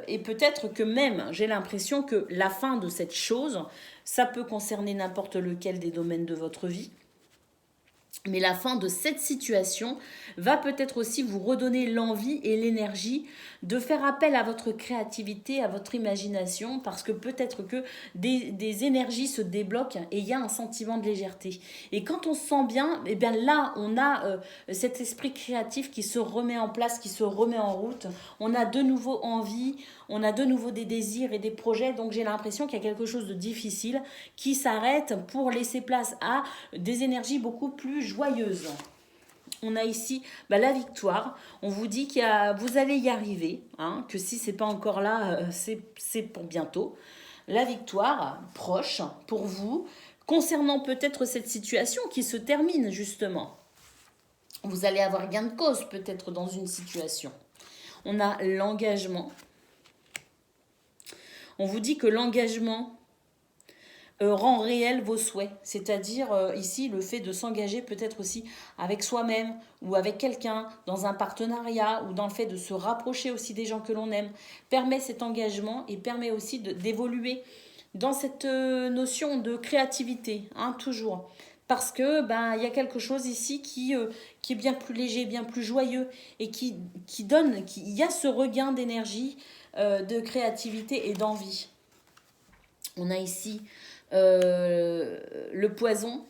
Et peut-être que même, j'ai l'impression que la fin de cette chose, ça peut concerner n'importe lequel des domaines de votre vie. Mais la fin de cette situation va peut-être aussi vous redonner l'envie et l'énergie de faire appel à votre créativité, à votre imagination, parce que peut-être que des énergies se débloquent et il y a un sentiment de légèreté. Et quand on se sent bien, et bien là, on a cet esprit créatif qui se remet en place, qui se remet en route. On a de nouveau envie, on a de nouveau des désirs et des projets. Donc j'ai l'impression qu'il y a quelque chose de difficile qui s'arrête pour laisser place à des énergies beaucoup plus joyeuses. On a ici la victoire. On vous dit vous allez y arriver, hein, que si ce n'est pas encore là, c'est pour bientôt. La victoire proche pour vous, concernant peut-être cette situation qui se termine justement. Vous allez avoir gain de cause peut-être dans une situation. On a l'engagement. On vous dit que l'engagement rend réel vos souhaits. C'est-à-dire ici le fait de s'engager peut-être aussi avec soi-même ou avec quelqu'un dans un partenariat ou dans le fait de se rapprocher aussi des gens que l'on aime permet cet engagement et permet aussi d'évoluer dans cette notion de créativité, hein, toujours. Parce que il y a quelque chose ici qui est bien plus léger, bien plus joyeux et qui donne, il y a ce regain d'énergie, de créativité et d'envie. On a ici le poison.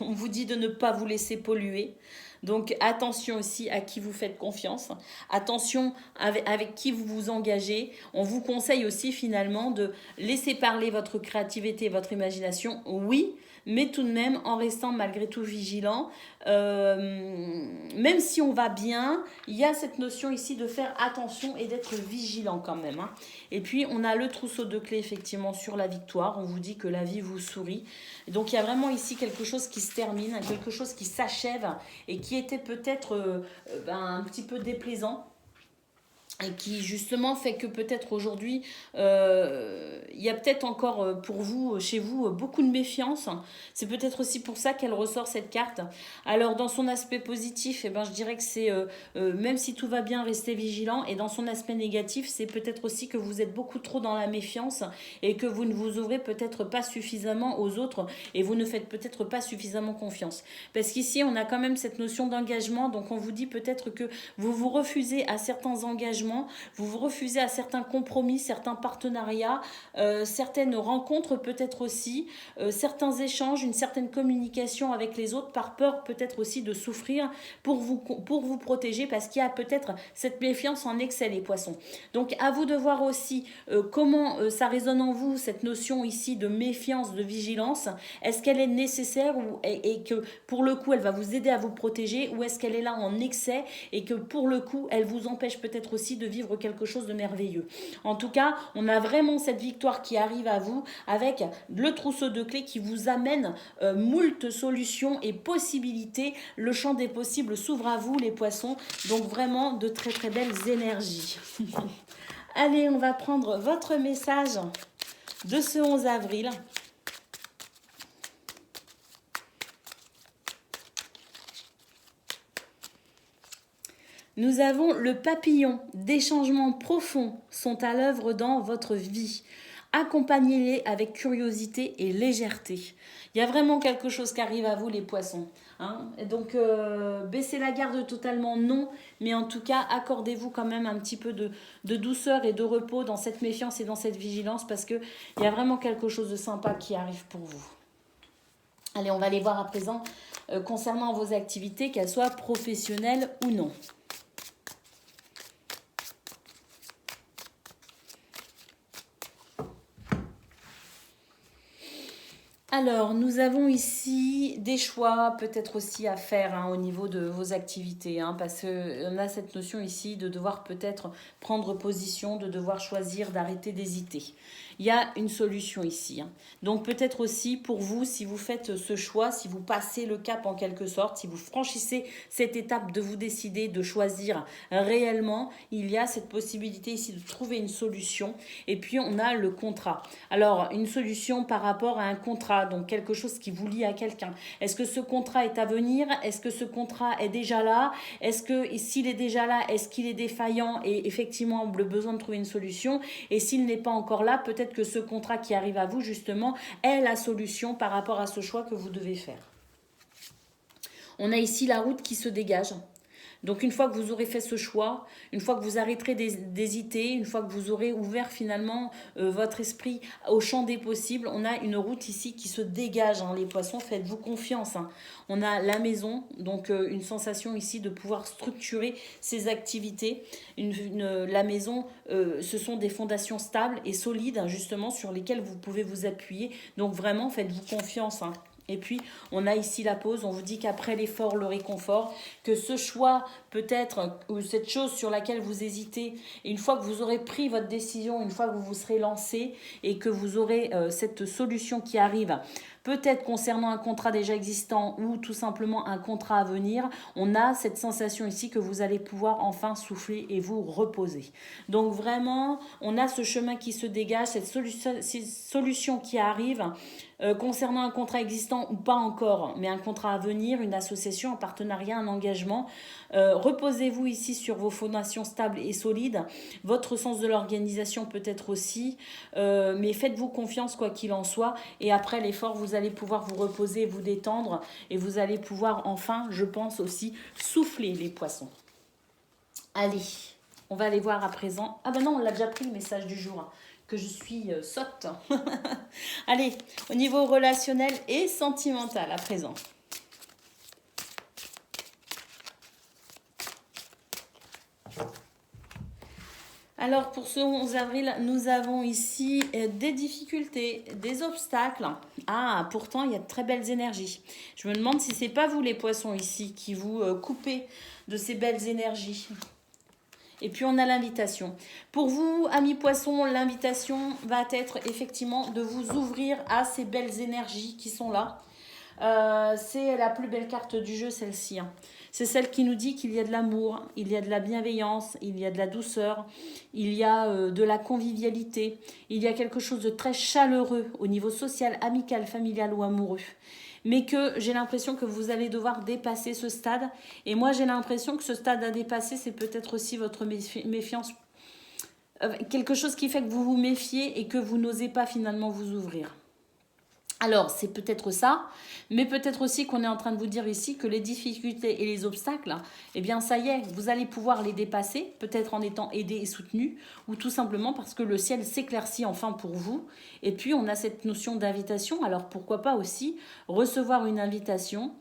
On vous dit de ne pas vous laisser polluer. Donc attention aussi à qui vous faites confiance. Attention avec qui vous vous engagez. On vous conseille aussi finalement de laisser parler votre créativité et votre imagination. Oui, mais tout de même en restant malgré tout vigilant. Même si on va bien, il y a cette notion ici de faire attention et d'être vigilant quand même. Hein. Et puis on a le trousseau de clés effectivement sur la victoire. On vous dit que la vie vous sourit. Donc il y a vraiment ici quelque chose qui se termine, quelque chose qui s'achève et qui était peut-être un petit peu déplaisant. Et qui justement fait que peut-être aujourd'hui, il y a peut-être encore pour vous, chez vous, beaucoup de méfiance. C'est peut-être aussi pour ça qu'elle ressort cette carte. Alors dans son aspect positif, je dirais que c'est, même si tout va bien, rester vigilant. Et dans son aspect négatif, c'est peut-être aussi que vous êtes beaucoup trop dans la méfiance et que vous ne vous ouvrez peut-être pas suffisamment aux autres et vous ne faites peut-être pas suffisamment confiance. Parce qu'ici, on a quand même cette notion d'engagement. Donc on vous dit peut-être que vous vous refusez à certains engagements. Vous vous refusez à certains compromis, certains partenariats, certaines rencontres peut-être aussi, certains échanges, une certaine communication avec les autres par peur peut-être aussi de souffrir pour vous protéger parce qu'il y a peut-être cette méfiance en excès les poissons. Donc à vous de voir aussi comment ça résonne en vous cette notion ici de méfiance, de vigilance. Est-ce qu'elle est nécessaire et que pour le coup elle va vous aider à vous protéger ou est-ce qu'elle est là en excès et que pour le coup elle vous empêche peut-être aussi de vivre quelque chose de merveilleux. En tout cas, on a vraiment cette victoire qui arrive à vous avec le trousseau de clés qui vous amène moult solutions et possibilités. Le champ des possibles s'ouvre à vous, les poissons. Donc vraiment de très très belles énergies. Allez, on va prendre votre message de ce 11 avril. Nous avons le papillon. Des changements profonds sont à l'œuvre dans votre vie. Accompagnez-les avec curiosité et légèreté. Il y a vraiment quelque chose qui arrive à vous, les poissons. Hein. Et donc, baissez la garde totalement, non. Mais en tout cas, accordez-vous quand même un petit peu de douceur et de repos dans cette méfiance et dans cette vigilance parce qu'il y a vraiment quelque chose de sympa qui arrive pour vous. Allez, on va aller voir à présent concernant vos activités, qu'elles soient professionnelles ou non. Alors, nous avons ici des choix peut-être aussi à faire hein, au niveau de vos activités, hein, parce qu'on a cette notion ici de devoir peut-être prendre position, de devoir choisir, d'arrêter d'hésiter. Il y a une solution ici. Hein. Donc peut-être aussi pour vous, si vous faites ce choix, si vous passez le cap en quelque sorte, si vous franchissez cette étape de vous décider, de choisir réellement, il y a cette possibilité ici de trouver une solution. Et puis on a le contrat. Alors une solution par rapport à un contrat, donc quelque chose qui vous lie à quelqu'un. Est-ce que ce contrat est à venir? Est-ce que ce contrat est déjà là? Est-ce que s'il est déjà là, est-ce qu'il est défaillant et effectivement le besoin de trouver une solution? Et s'il n'est pas encore là, peut-être que ce contrat qui arrive à vous, justement, est la solution par rapport à ce choix que vous devez faire. On a ici la route qui se dégage. Donc une fois que vous aurez fait ce choix, une fois que vous arrêterez d'hésiter, une fois que vous aurez ouvert finalement votre esprit au champ des possibles, on a une route ici qui se dégage. Hein, les poissons, faites-vous confiance. Hein. On a la maison, donc une sensation ici de pouvoir structurer ses activités. La maison, ce sont des fondations stables et solides hein, justement sur lesquelles vous pouvez vous appuyer. Donc vraiment, faites-vous confiance. Hein. Et puis, on a ici la pause. On vous dit qu'après l'effort, le réconfort, que ce choix peut-être, ou cette chose sur laquelle vous hésitez, et une fois que vous aurez pris votre décision, une fois que vous vous serez lancé et que vous aurez cette solution qui arrive, peut-être concernant un contrat déjà existant ou tout simplement un contrat à venir, on a cette sensation ici que vous allez pouvoir enfin souffler et vous reposer. Donc vraiment, on a ce chemin qui se dégage, cette solution qui arrive. Concernant un contrat existant ou pas encore, mais un contrat à venir, une association, un partenariat, un engagement. Reposez-vous ici sur vos fondations stables et solides, votre sens de l'organisation peut-être aussi, mais faites-vous confiance quoi qu'il en soit. Et après l'effort, vous allez pouvoir vous reposer, vous détendre et vous allez pouvoir enfin, je pense aussi, souffler les poissons. Allez, on va aller voir à présent. Ah ben non, on l'a déjà pris le message du jour. Que je suis sotte. Allez, au niveau relationnel et sentimental à présent. Alors pour ce 11 avril, nous avons ici des difficultés, des obstacles. Ah, pourtant il y a de très belles énergies. Je me demande si c'est pas vous les poissons ici qui vous coupez de ces belles énergies. Et puis on a l'invitation. Pour vous, amis poissons, l'invitation va être effectivement de vous ouvrir à ces belles énergies qui sont là. C'est la plus belle carte du jeu, celle-ci. Hein. C'est celle qui nous dit qu'il y a de l'amour, il y a de la bienveillance, il y a de la douceur, il y a de la convivialité, il y a quelque chose de très chaleureux au niveau social, amical, familial ou amoureux. Mais que j'ai l'impression que vous allez devoir dépasser ce stade. Et moi, j'ai l'impression que ce stade à dépasser, c'est peut-être aussi votre méfiance. Quelque chose qui fait que vous vous méfiez et que vous n'osez pas finalement vous ouvrir. Alors, c'est peut-être ça, mais peut-être aussi qu'on est en train de vous dire ici que les difficultés et les obstacles, eh bien ça y est, vous allez pouvoir les dépasser, peut-être en étant aidé et soutenu, ou tout simplement parce que le ciel s'éclaircit enfin pour vous. Et puis, on a cette notion d'invitation, alors pourquoi pas aussi recevoir une invitation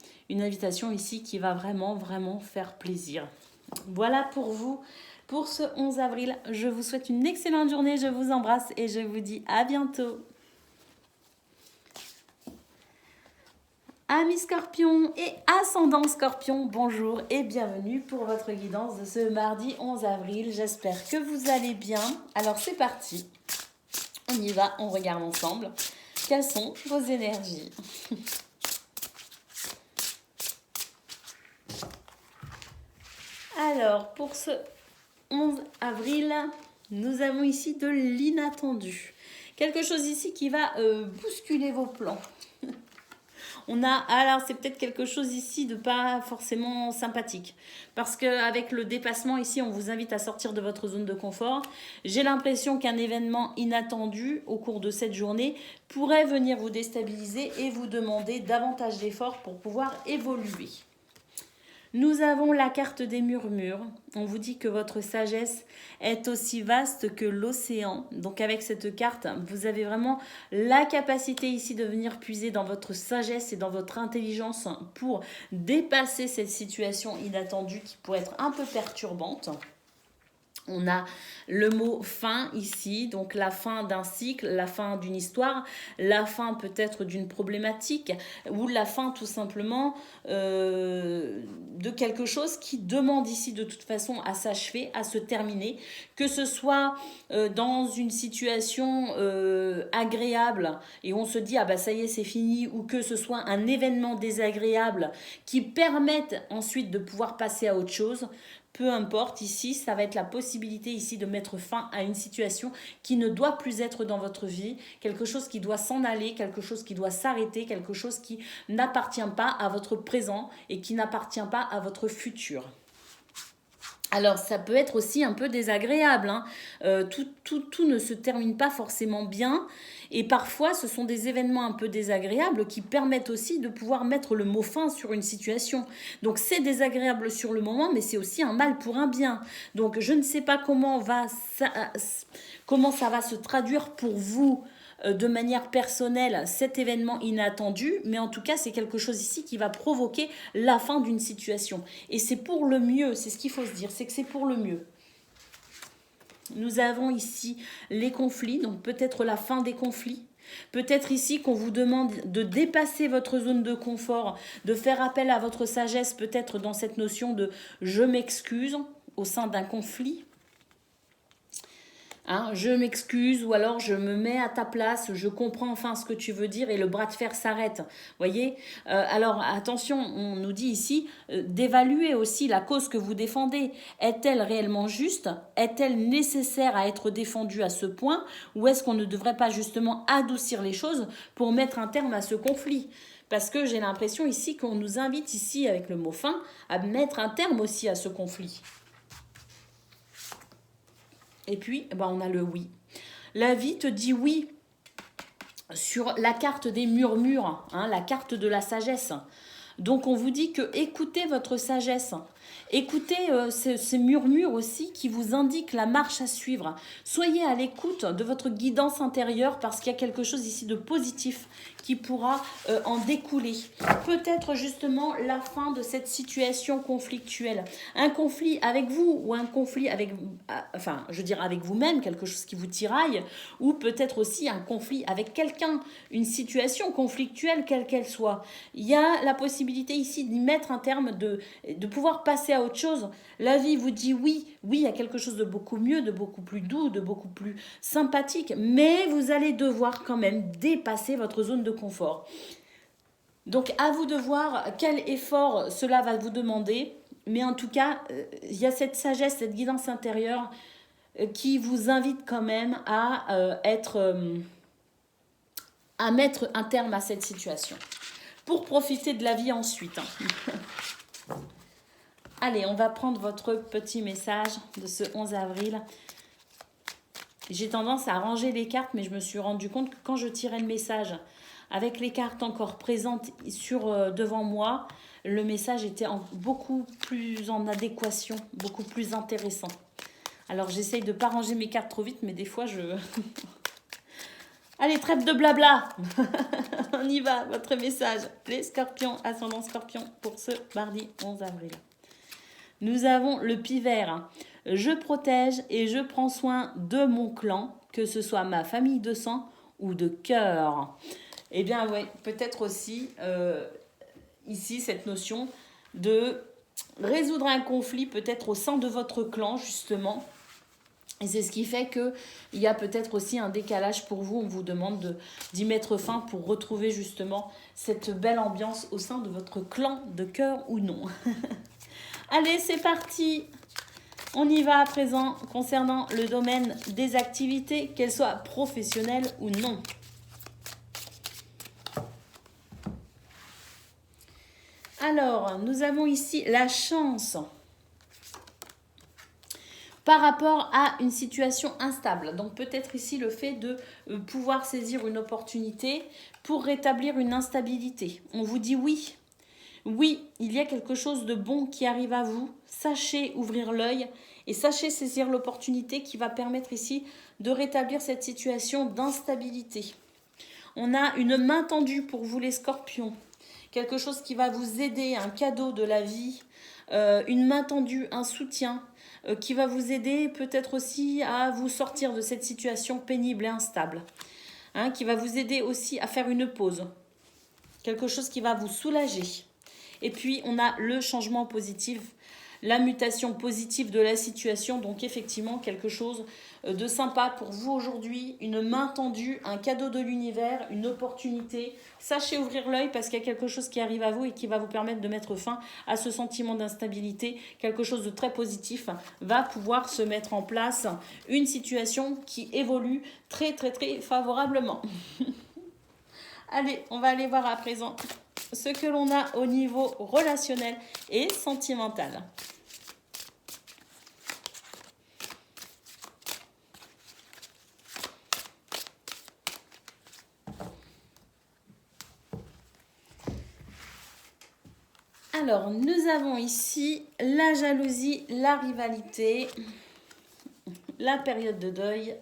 ici qui va vraiment, vraiment faire plaisir. Voilà pour vous. Pour ce 11 avril, je vous souhaite une excellente journée, je vous embrasse et je vous dis à bientôt. Amis Scorpion et ascendant Scorpion, bonjour et bienvenue pour votre guidance de ce mardi 11 avril. J'espère que vous allez bien. Alors c'est parti, on y va, on regarde ensemble. Quelles sont vos énergies? Alors pour ce 11 avril, nous avons ici de l'inattendu. Quelque chose ici qui va bousculer vos plans. On a, alors c'est peut-être quelque chose ici de pas forcément sympathique. Parce qu'avec le dépassement ici, on vous invite à sortir de votre zone de confort. J'ai l'impression qu'un événement inattendu au cours de cette journée pourrait venir vous déstabiliser et vous demander davantage d'efforts pour pouvoir évoluer. Nous avons la carte des murmures. On vous dit que votre sagesse est aussi vaste que l'océan. Donc avec cette carte, vous avez vraiment la capacité ici de venir puiser dans votre sagesse et dans votre intelligence pour dépasser cette situation inattendue qui pourrait être un peu perturbante. On a le mot fin ici, donc la fin d'un cycle, la fin d'une histoire, la fin peut-être d'une problématique ou la fin tout simplement de quelque chose qui demande ici de toute façon à s'achever, à se terminer, que ce soit dans une situation agréable et on se dit ah bah ça y est c'est fini, ou que ce soit un événement désagréable qui permette ensuite de pouvoir passer à autre chose. Peu importe, ici, ça va être la possibilité ici de mettre fin à une situation qui ne doit plus être dans votre vie, quelque chose qui doit s'en aller, quelque chose qui doit s'arrêter, quelque chose qui n'appartient pas à votre présent et qui n'appartient pas à votre futur. Alors, ça peut être aussi un peu désagréable, hein. Tout ne se termine pas forcément bien. Et parfois, ce sont des événements un peu désagréables qui permettent aussi de pouvoir mettre le mot fin sur une situation. Donc, c'est désagréable sur le moment, mais c'est aussi un mal pour un bien. Donc, je ne sais pas comment ça va se traduire pour vous de manière personnelle cet événement inattendu, mais en tout cas c'est quelque chose ici qui va provoquer la fin d'une situation et c'est pour le mieux, c'est ce qu'il faut se dire, c'est que c'est pour le mieux. Nous avons ici les conflits, donc peut-être la fin des conflits. Peut-être ici qu'on vous demande de dépasser votre zone de confort, de faire appel à votre sagesse, peut-être dans cette notion de « je m'excuse » au sein d'un conflit. Hein, je m'excuse ou alors je me mets à ta place, je comprends enfin ce que tu veux dire et le bras de fer s'arrête. Voyez, alors attention, on nous dit ici d'évaluer aussi la cause que vous défendez. Est-elle réellement juste? Est-elle nécessaire à être défendue à ce point? Ou est-ce qu'on ne devrait pas justement adoucir les choses pour mettre un terme à ce conflit? Parce que j'ai l'impression ici qu'on nous invite ici avec le mot fin à mettre un terme aussi à ce conflit. Et puis, on a le oui. La vie te dit oui sur la carte des murmures, hein, la carte de la sagesse. Donc, on vous dit que écoutez votre sagesse. Écoutez ces murmures aussi qui vous indiquent la marche à suivre. Soyez à l'écoute de votre guidance intérieure parce qu'il y a quelque chose ici de positif qui pourra en découler. Peut-être justement la fin de cette situation conflictuelle. Un conflit avec vous ou un conflit avec, avec vous-même, quelque chose qui vous tiraille, ou peut-être aussi un conflit avec quelqu'un, une situation conflictuelle quelle qu'elle soit. Il y a la possibilité ici d'y mettre un terme, de pouvoir passer à autre chose. La vie vous dit oui, il y a quelque chose de beaucoup mieux, de beaucoup plus doux, de beaucoup plus sympathique, mais vous allez devoir quand même dépasser votre zone de confort. Donc à vous de voir quel effort cela va vous demander, mais en tout cas, il y a cette sagesse, cette guidance intérieure qui vous invite quand même à mettre un terme à cette situation pour profiter de la vie ensuite. Allez, on va prendre votre petit message de ce 11 avril. J'ai tendance à ranger les cartes, mais je me suis rendu compte que quand je tirais le message avec les cartes encore présentes devant moi, le message était beaucoup plus en adéquation, beaucoup plus intéressant. Alors, j'essaye de ne pas ranger mes cartes trop vite, mais des fois, Allez, trêve de blabla. On y va, votre message. Les scorpions, ascendant scorpion, pour ce mardi 11 avril. Nous avons le pivert. Je protège et je prends soin de mon clan, que ce soit ma famille de sang ou de cœur. Eh bien, oui, peut-être aussi ici cette notion de résoudre un conflit peut-être au sein de votre clan, justement. Et c'est ce qui fait qu'il y a peut-être aussi un décalage pour vous. On vous demande d'y mettre fin pour retrouver justement cette belle ambiance au sein de votre clan de cœur ou non. Allez, c'est parti. On y va à présent concernant le domaine des activités, qu'elles soient professionnelles ou non. Alors, nous avons ici la chance par rapport à une situation instable. Donc peut-être ici le fait de pouvoir saisir une opportunité pour rétablir une instabilité. On vous dit oui. Oui, il y a quelque chose de bon qui arrive à vous. Sachez ouvrir l'œil et sachez saisir l'opportunité qui va permettre ici de rétablir cette situation d'instabilité. On a une main tendue pour vous les scorpions. Quelque chose qui va vous aider, un cadeau de la vie, une main tendue, un soutien qui va vous aider peut-être aussi à vous sortir de cette situation pénible et instable. Qui va vous aider aussi à faire une pause. Quelque chose qui va vous soulager. Et puis, on a le changement positif, la mutation positive de la situation. Donc, effectivement, quelque chose de sympa pour vous aujourd'hui. Une main tendue, un cadeau de l'univers, une opportunité. Sachez ouvrir l'œil parce qu'il y a quelque chose qui arrive à vous et qui va vous permettre de mettre fin à ce sentiment d'instabilité. Quelque chose de très positif va pouvoir se mettre en place. Une situation qui évolue très, très, très favorablement. Allez, on va aller voir à présent ce que l'on a au niveau relationnel et sentimental. Alors, nous avons ici la jalousie, la rivalité, la période de deuil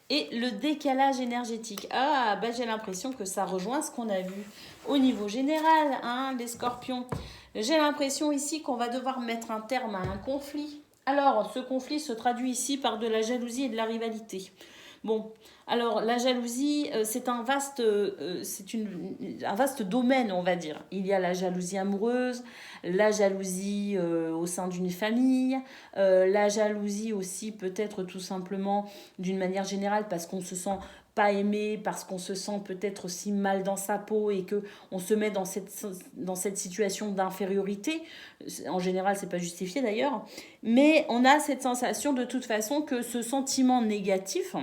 et le décalage énergétique. Ah, bah j'ai l'impression que ça rejoint ce qu'on a vu au niveau général, les scorpions. J'ai l'impression ici qu'on va devoir mettre un terme à un conflit. Alors, ce conflit se traduit ici par de la jalousie et de la rivalité. Bon, alors la jalousie, c'est un vaste domaine, on va dire. Il y a la jalousie amoureuse, la jalousie au sein d'une famille, la jalousie aussi peut-être tout simplement d'une manière générale parce qu'on se sent pas aimé, parce qu'on se sent peut-être aussi mal dans sa peau et que on se met dans cette situation d'infériorité. En général, c'est pas justifié d'ailleurs, mais on a cette sensation de toute façon que ce sentiment négatif,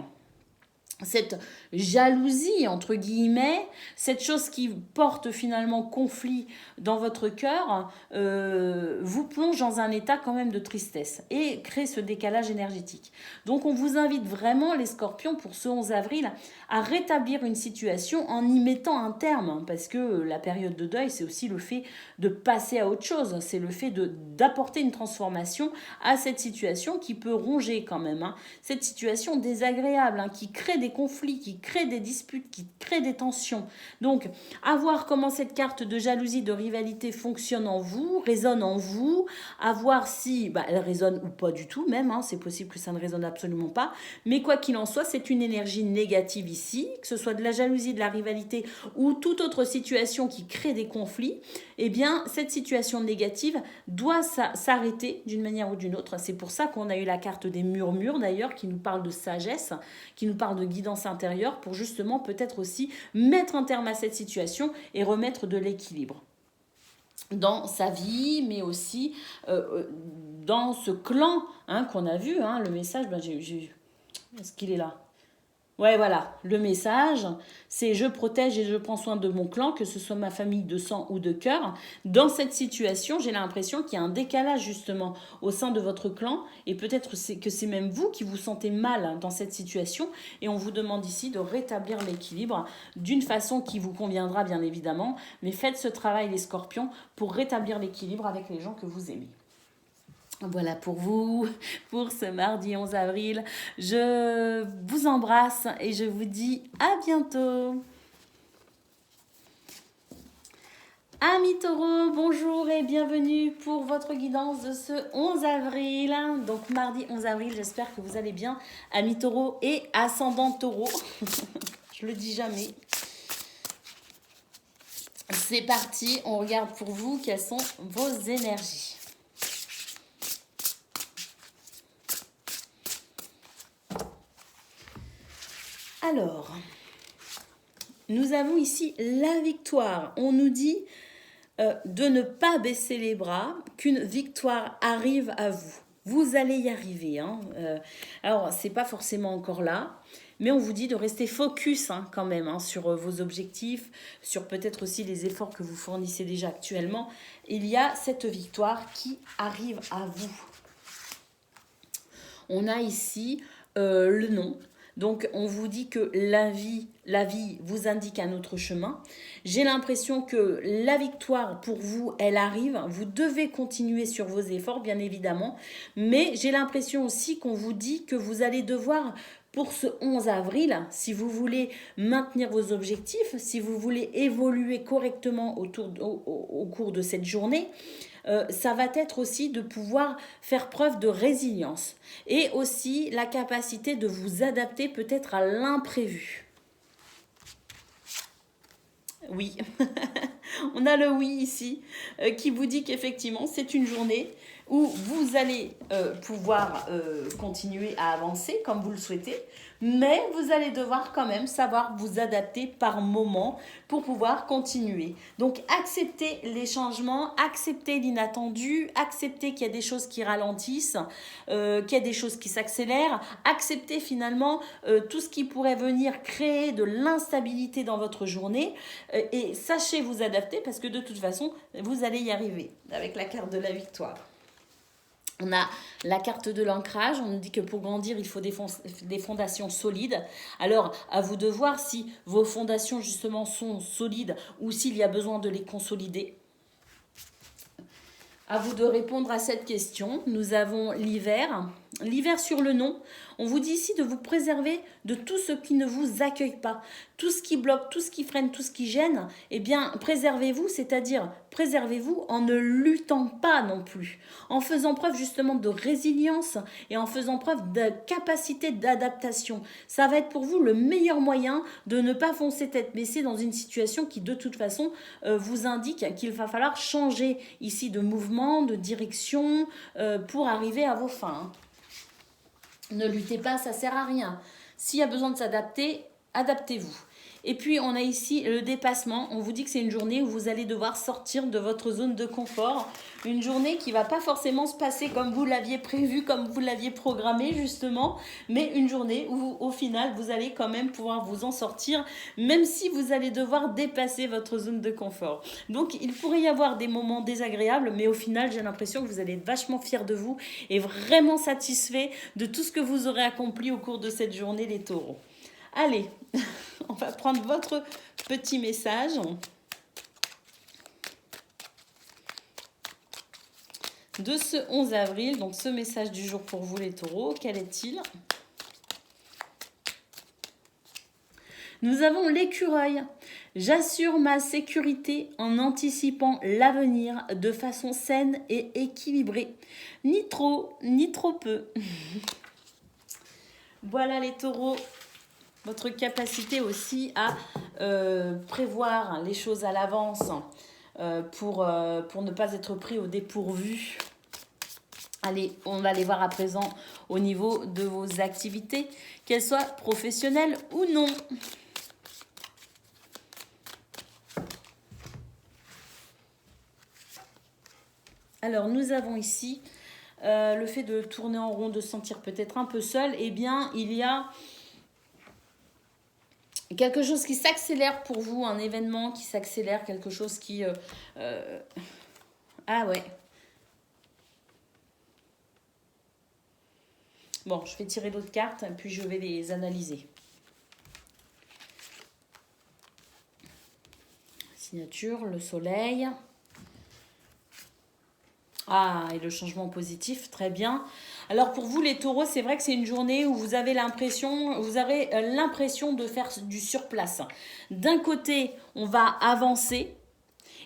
cette jalousie, entre guillemets, cette chose qui porte finalement conflit dans votre cœur, vous plonge dans un état quand même de tristesse et crée ce décalage énergétique. Donc on vous invite vraiment, les scorpions, pour ce 11 avril, à rétablir une situation en y mettant un terme, parce que la période de deuil, c'est aussi le fait de passer à autre chose, c'est le fait d'apporter une transformation à cette situation qui peut ronger quand même, cette situation désagréable, qui crée des conflits, qui crée des disputes, qui crée des tensions. Donc, à voir comment cette carte de jalousie, de rivalité fonctionne en vous, résonne en vous, à voir si elle résonne ou pas du tout même, c'est possible que ça ne résonne absolument pas, mais quoi qu'il en soit, c'est une énergie négative ici, que ce soit de la jalousie, de la rivalité ou toute autre situation qui crée des conflits, eh bien, cette situation négative doit s'arrêter d'une manière ou d'une autre. C'est pour ça qu'on a eu la carte des murmures d'ailleurs, qui nous parle de sagesse, qui nous parle de guidance intérieure, pour justement peut-être aussi mettre un terme à cette situation et remettre de l'équilibre dans sa vie, mais aussi dans ce clan qu'on a vu, le message, est-ce qu'il est là ? Ouais, voilà, le message, c'est je protège et je prends soin de mon clan, que ce soit ma famille de sang ou de cœur. Dans cette situation, j'ai l'impression qu'il y a un décalage justement au sein de votre clan et peut-être que c'est même vous qui vous sentez mal dans cette situation et on vous demande ici de rétablir l'équilibre d'une façon qui vous conviendra bien évidemment, mais faites ce travail les scorpions pour rétablir l'équilibre avec les gens que vous aimez. Voilà pour vous, pour ce mardi 11 avril. Je vous embrasse et je vous dis à bientôt. Amis taureaux, bonjour et bienvenue pour votre guidance de ce 11 avril. Donc mardi 11 avril, j'espère que vous allez bien. Amis taureaux et ascendant taureau. Je le dis jamais. C'est parti, on regarde pour vous quelles sont vos énergies. Alors, nous avons ici la victoire. On nous dit de ne pas baisser les bras, qu'une victoire arrive à vous. Vous allez y arriver. Hein. Alors, c'est pas forcément encore là, mais on vous dit de rester focus quand même sur vos objectifs, sur peut-être aussi les efforts que vous fournissez déjà actuellement. Il y a cette victoire qui arrive à vous. On a ici le non. Donc, on vous dit que la vie vous indique un autre chemin. J'ai l'impression que la victoire, pour vous, elle arrive. Vous devez continuer sur vos efforts, bien évidemment. Mais j'ai l'impression aussi qu'on vous dit que vous allez devoir, pour ce 11 avril, si vous voulez maintenir vos objectifs, si vous voulez évoluer correctement au cours de cette journée, ça va être aussi de pouvoir faire preuve de résilience et aussi la capacité de vous adapter peut-être à l'imprévu. Oui, on a le oui ici qui vous dit qu'effectivement c'est une journée où vous allez pouvoir continuer à avancer comme vous le souhaitez, mais vous allez devoir quand même savoir vous adapter par moment pour pouvoir continuer. Donc acceptez les changements, acceptez l'inattendu, acceptez qu'il y a des choses qui ralentissent, qu'il y a des choses qui s'accélèrent, acceptez finalement tout ce qui pourrait venir créer de l'instabilité dans votre journée et sachez vous adapter parce que de toute façon, vous allez y arriver avec la carte de la victoire. On a la carte de l'ancrage, on nous dit que pour grandir, il faut des fondations solides. Alors, à vous de voir si vos fondations, justement, sont solides ou s'il y a besoin de les consolider. À vous de répondre à cette question. Nous avons l'hiver. L'hiver sur le non. On vous dit ici de vous préserver de tout ce qui ne vous accueille pas. Tout ce qui bloque, tout ce qui freine, tout ce qui gêne, eh bien, préservez-vous, c'est-à-dire préservez-vous en ne luttant pas non plus. En faisant preuve justement de résilience et en faisant preuve de capacité d'adaptation. Ça va être pour vous le meilleur moyen de ne pas foncer tête baissée dans une situation qui de toute façon vous indique qu'il va falloir changer ici de mouvement, de direction pour arriver à vos fins. Ne luttez pas, ça sert à rien. S'il y a besoin de s'adapter, adaptez-vous. Et puis, on a ici le dépassement. On vous dit que c'est une journée où vous allez devoir sortir de votre zone de confort. Une journée qui ne va pas forcément se passer comme vous l'aviez prévu, comme vous l'aviez programmé, justement. Mais une journée où, au final, vous allez quand même pouvoir vous en sortir, même si vous allez devoir dépasser votre zone de confort. Donc, il pourrait y avoir des moments désagréables, mais au final, j'ai l'impression que vous allez être vachement fiers de vous et vraiment satisfait de tout ce que vous aurez accompli au cours de cette journée, les taureaux. Allez, on va prendre votre petit message. De ce 11 avril, donc ce message du jour pour vous les taureaux, quel est-il ? Nous avons l'écureuil. J'assure ma sécurité en anticipant l'avenir de façon saine et équilibrée. Ni trop, ni trop peu. Voilà les taureaux. Votre capacité aussi à prévoir les choses à l'avance pour ne pas être pris au dépourvu. Allez, on va les voir à présent au niveau de vos activités, qu'elles soient professionnelles ou non. Alors, nous avons ici le fait de tourner en rond, de se sentir peut-être un peu seul. Eh bien, il y a quelque chose qui s'accélère pour vous, un événement qui s'accélère, quelque chose qui... Ah ouais. Bon, je vais tirer d'autres cartes, puis je vais les analyser. Signature, le soleil. Ah, et le changement positif, très bien. Alors pour vous les taureaux, c'est vrai que c'est une journée où vous avez l'impression de faire du surplace. D'un côté, on va avancer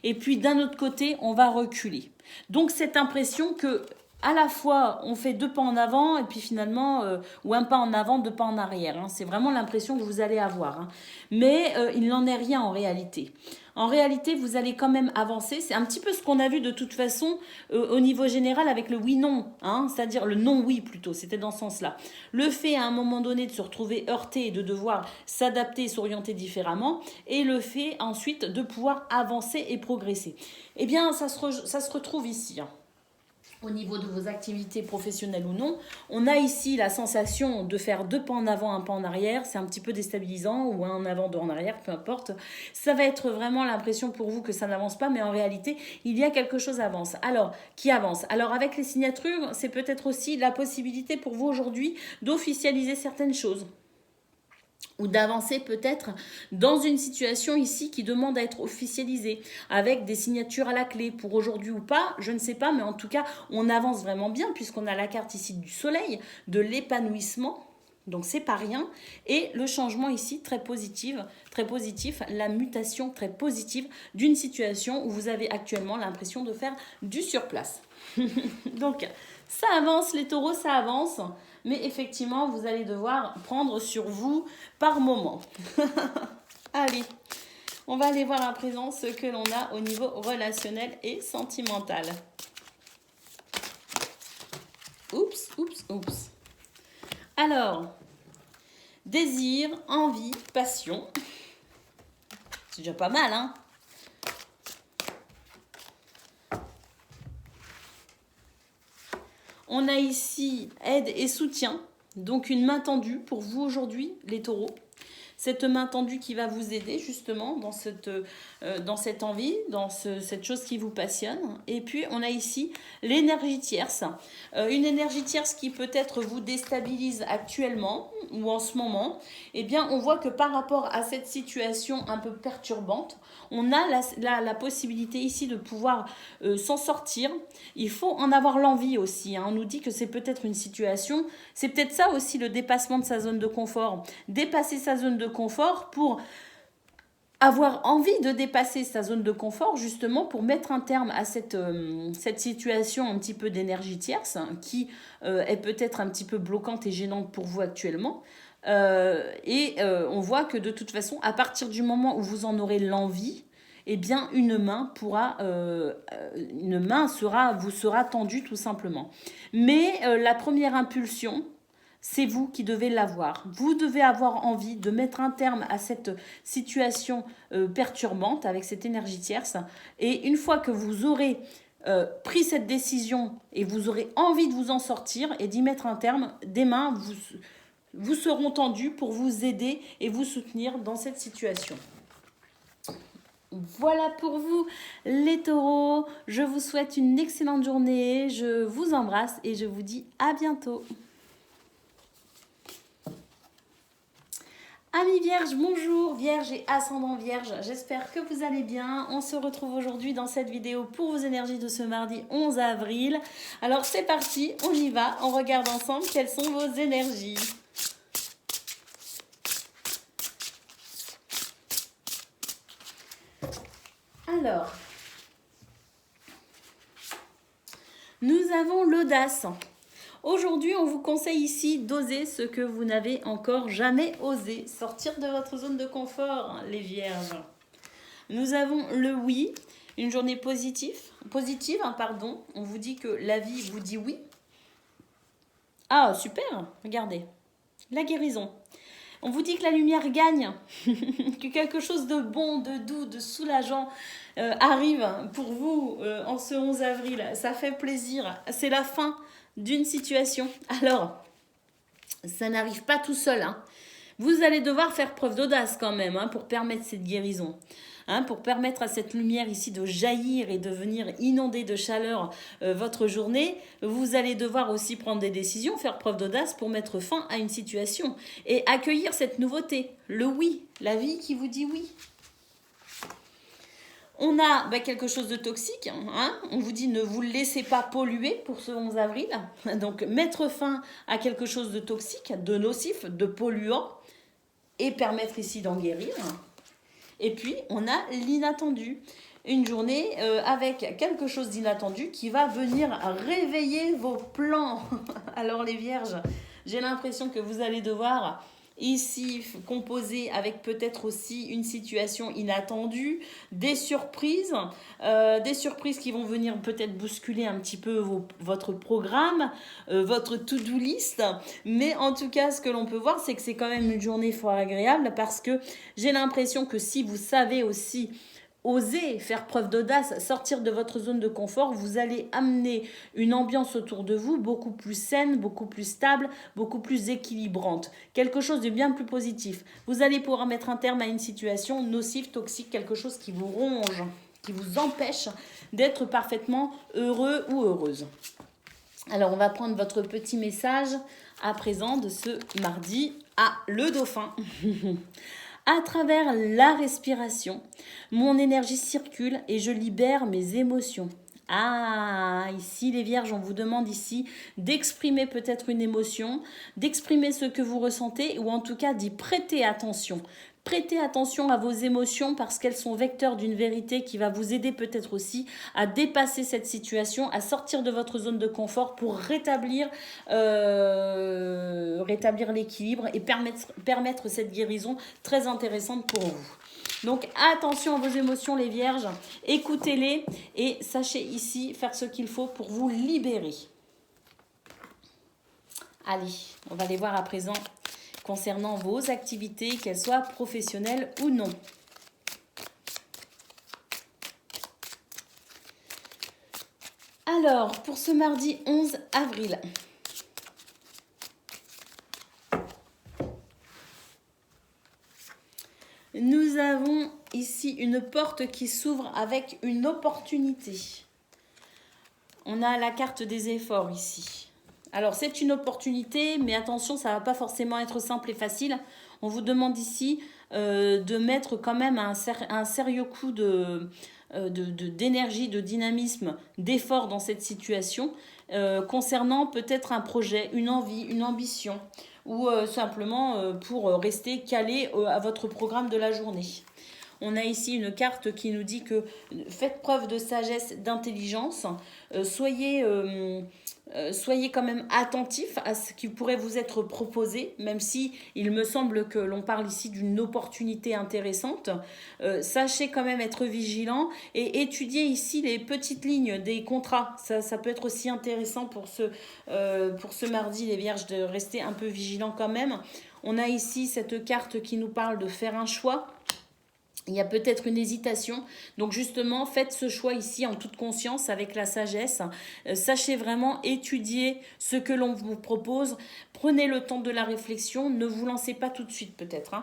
et puis d'un autre côté, on va reculer. Donc cette impression que à la fois on fait 2 pas en avant et puis finalement, ou un pas en avant, 2 pas en arrière. C'est vraiment l'impression que vous allez avoir. Mais il n'en est rien en réalité. En réalité, vous allez quand même avancer. C'est un petit peu ce qu'on a vu de toute façon au niveau général avec le oui-non. C'est-à-dire le non-oui plutôt. C'était dans ce sens-là. Le fait à un moment donné de se retrouver heurté et de devoir s'adapter et s'orienter différemment. Et le fait ensuite de pouvoir avancer et progresser. Eh bien, ça se retrouve ici. au niveau de vos activités professionnelles ou non. On a ici la sensation de faire 2 pas en avant, un pas en arrière. C'est un petit peu déstabilisant, ou un en avant, 2 en arrière, peu importe. Ça va être vraiment l'impression pour vous que ça n'avance pas, mais en réalité, il y a quelque chose qui avance. Alors avec les signatures, c'est peut-être aussi la possibilité pour vous aujourd'hui d'officialiser certaines choses, ou d'avancer peut-être dans une situation ici qui demande à être officialisée, avec des signatures à la clé, pour aujourd'hui ou pas, je ne sais pas, mais en tout cas, on avance vraiment bien, puisqu'on a la carte ici du soleil, de l'épanouissement, donc c'est pas rien, et le changement ici très positif, la mutation très positive d'une situation où vous avez actuellement l'impression de faire du surplace. Donc, ça avance, les taureaux, ça avance. Mais effectivement, vous allez devoir prendre sur vous par moment. Allez, on va aller voir à présent ce que l'on a au niveau relationnel et sentimental. Oups, oups, oups. Alors, désir, envie, passion. C'est déjà pas mal, hein? On a ici aide et soutien, donc une main tendue pour vous aujourd'hui, les taureaux. Cette main tendue qui va vous aider justement dans cette envie, cette chose qui vous passionne. Et puis on a ici l'énergie tierce. Une énergie tierce qui peut-être vous déstabilise actuellement ou en ce moment. Eh bien on voit que par rapport à cette situation un peu perturbante, on a la possibilité ici de pouvoir s'en sortir. Il faut en avoir l'envie aussi, hein. On nous dit que c'est peut-être une situation, c'est peut-être ça aussi le dépassement de sa zone de confort. Dépasser sa zone de confort pour avoir envie de dépasser sa zone de confort, justement pour mettre un terme à cette situation un petit peu d'énergie tierce, hein, qui est peut-être un petit peu bloquante et gênante pour vous actuellement. On voit que de toute façon, à partir du moment où vous en aurez l'envie, eh bien une main vous sera tendue tout simplement. Mais la première impulsion, c'est vous qui devez l'avoir. Vous devez avoir envie de mettre un terme à cette situation perturbante avec cette énergie tierce. Et une fois que vous aurez pris cette décision et vous aurez envie de vous en sortir et d'y mettre un terme, des mains vous seront tendues pour vous aider et vous soutenir dans cette situation. Voilà pour vous les taureaux. Je vous souhaite une excellente journée. Je vous embrasse et je vous dis à bientôt. Amis Vierge, bonjour, Vierge et ascendant Vierge, j'espère que vous allez bien. On se retrouve aujourd'hui dans cette vidéo pour vos énergies de ce mardi 11 avril. Alors c'est parti, on y va, on regarde ensemble quelles sont vos énergies. Alors, nous avons l'audace. Aujourd'hui, on vous conseille ici d'oser ce que vous n'avez encore jamais osé. Sortir de votre zone de confort, les vierges. Nous avons le oui, une journée positive. On vous dit que la vie vous dit oui. Ah, super, regardez. La guérison. On vous dit que la lumière gagne, que quelque chose de bon, de doux, de soulageant arrive pour vous en ce 11 avril. Ça fait plaisir. C'est la fin d'une situation. Alors, ça n'arrive pas tout seul, hein. Vous allez devoir faire preuve d'audace quand même, hein, pour permettre cette guérison, hein, pour permettre à cette lumière ici de jaillir et de venir inonder de chaleur votre journée. Vous allez devoir aussi prendre des décisions, faire preuve d'audace pour mettre fin à une situation et accueillir cette nouveauté, le oui, la vie qui vous dit oui. On a quelque chose de toxique, hein. On vous dit ne vous laissez pas polluer pour ce 11 avril. Donc mettre fin à quelque chose de toxique, de nocif, de polluant et permettre ici d'en guérir. Et puis on a l'inattendu. Une journée avec quelque chose d'inattendu qui va venir réveiller vos plans. Alors les vierges, j'ai l'impression que vous allez devoir ici composer avec peut-être aussi une situation inattendue, des surprises qui vont venir peut-être bousculer un petit peu votre programme, votre to-do list. Mais en tout cas, ce que l'on peut voir, c'est que c'est quand même une journée fort agréable parce que j'ai l'impression que si vous savez aussi oser faire preuve d'audace, sortir de votre zone de confort, vous allez amener une ambiance autour de vous beaucoup plus saine, beaucoup plus stable, beaucoup plus équilibrante. Quelque chose de bien plus positif. Vous allez pouvoir mettre un terme à une situation nocive, toxique, quelque chose qui vous ronge, qui vous empêche d'être parfaitement heureux ou heureuse. Alors, on va prendre votre petit message à présent de ce mardi à le dauphin. À travers la respiration, mon énergie circule et je libère mes émotions. Ah, ici les vierges, on vous demande ici d'exprimer peut-être une émotion, d'exprimer ce que vous ressentez ou en tout cas d'y prêter attention. Prêtez attention à vos émotions parce qu'elles sont vecteurs d'une vérité qui va vous aider peut-être aussi à dépasser cette situation, à sortir de votre zone de confort pour rétablir l'équilibre et permettre cette guérison très intéressante pour vous. Donc attention à vos émotions les vierges, écoutez-les et sachez ici faire ce qu'il faut pour vous libérer. Allez, on va les voir à présent concernant vos activités, qu'elles soient professionnelles ou non. Alors, pour ce mardi 11 avril, nous avons ici une porte qui s'ouvre avec une opportunité. On a la carte des efforts ici. Alors, c'est une opportunité, mais attention, ça ne va pas forcément être simple et facile. On vous demande ici de mettre quand même un sérieux coup d'énergie, de dynamisme, d'effort dans cette situation, concernant peut-être un projet, une envie, une ambition, ou simplement pour rester calé à votre programme de la journée. On a ici une carte qui nous dit que faites preuve de sagesse, d'intelligence, soyez quand même attentif à ce qui pourrait vous être proposé, même si il me semble que l'on parle ici d'une opportunité intéressante. Sachez quand même être vigilant et étudier ici les petites lignes des contrats. Ça peut être aussi intéressant pour ce mardi, les vierges, de rester un peu vigilant quand même. On a ici cette carte qui nous parle de faire un choix. Il y a peut-être une hésitation. Donc justement, faites ce choix ici en toute conscience avec la sagesse. Sachez vraiment étudier ce que l'on vous propose. Prenez le temps de la réflexion. Ne vous lancez pas tout de suite peut-être.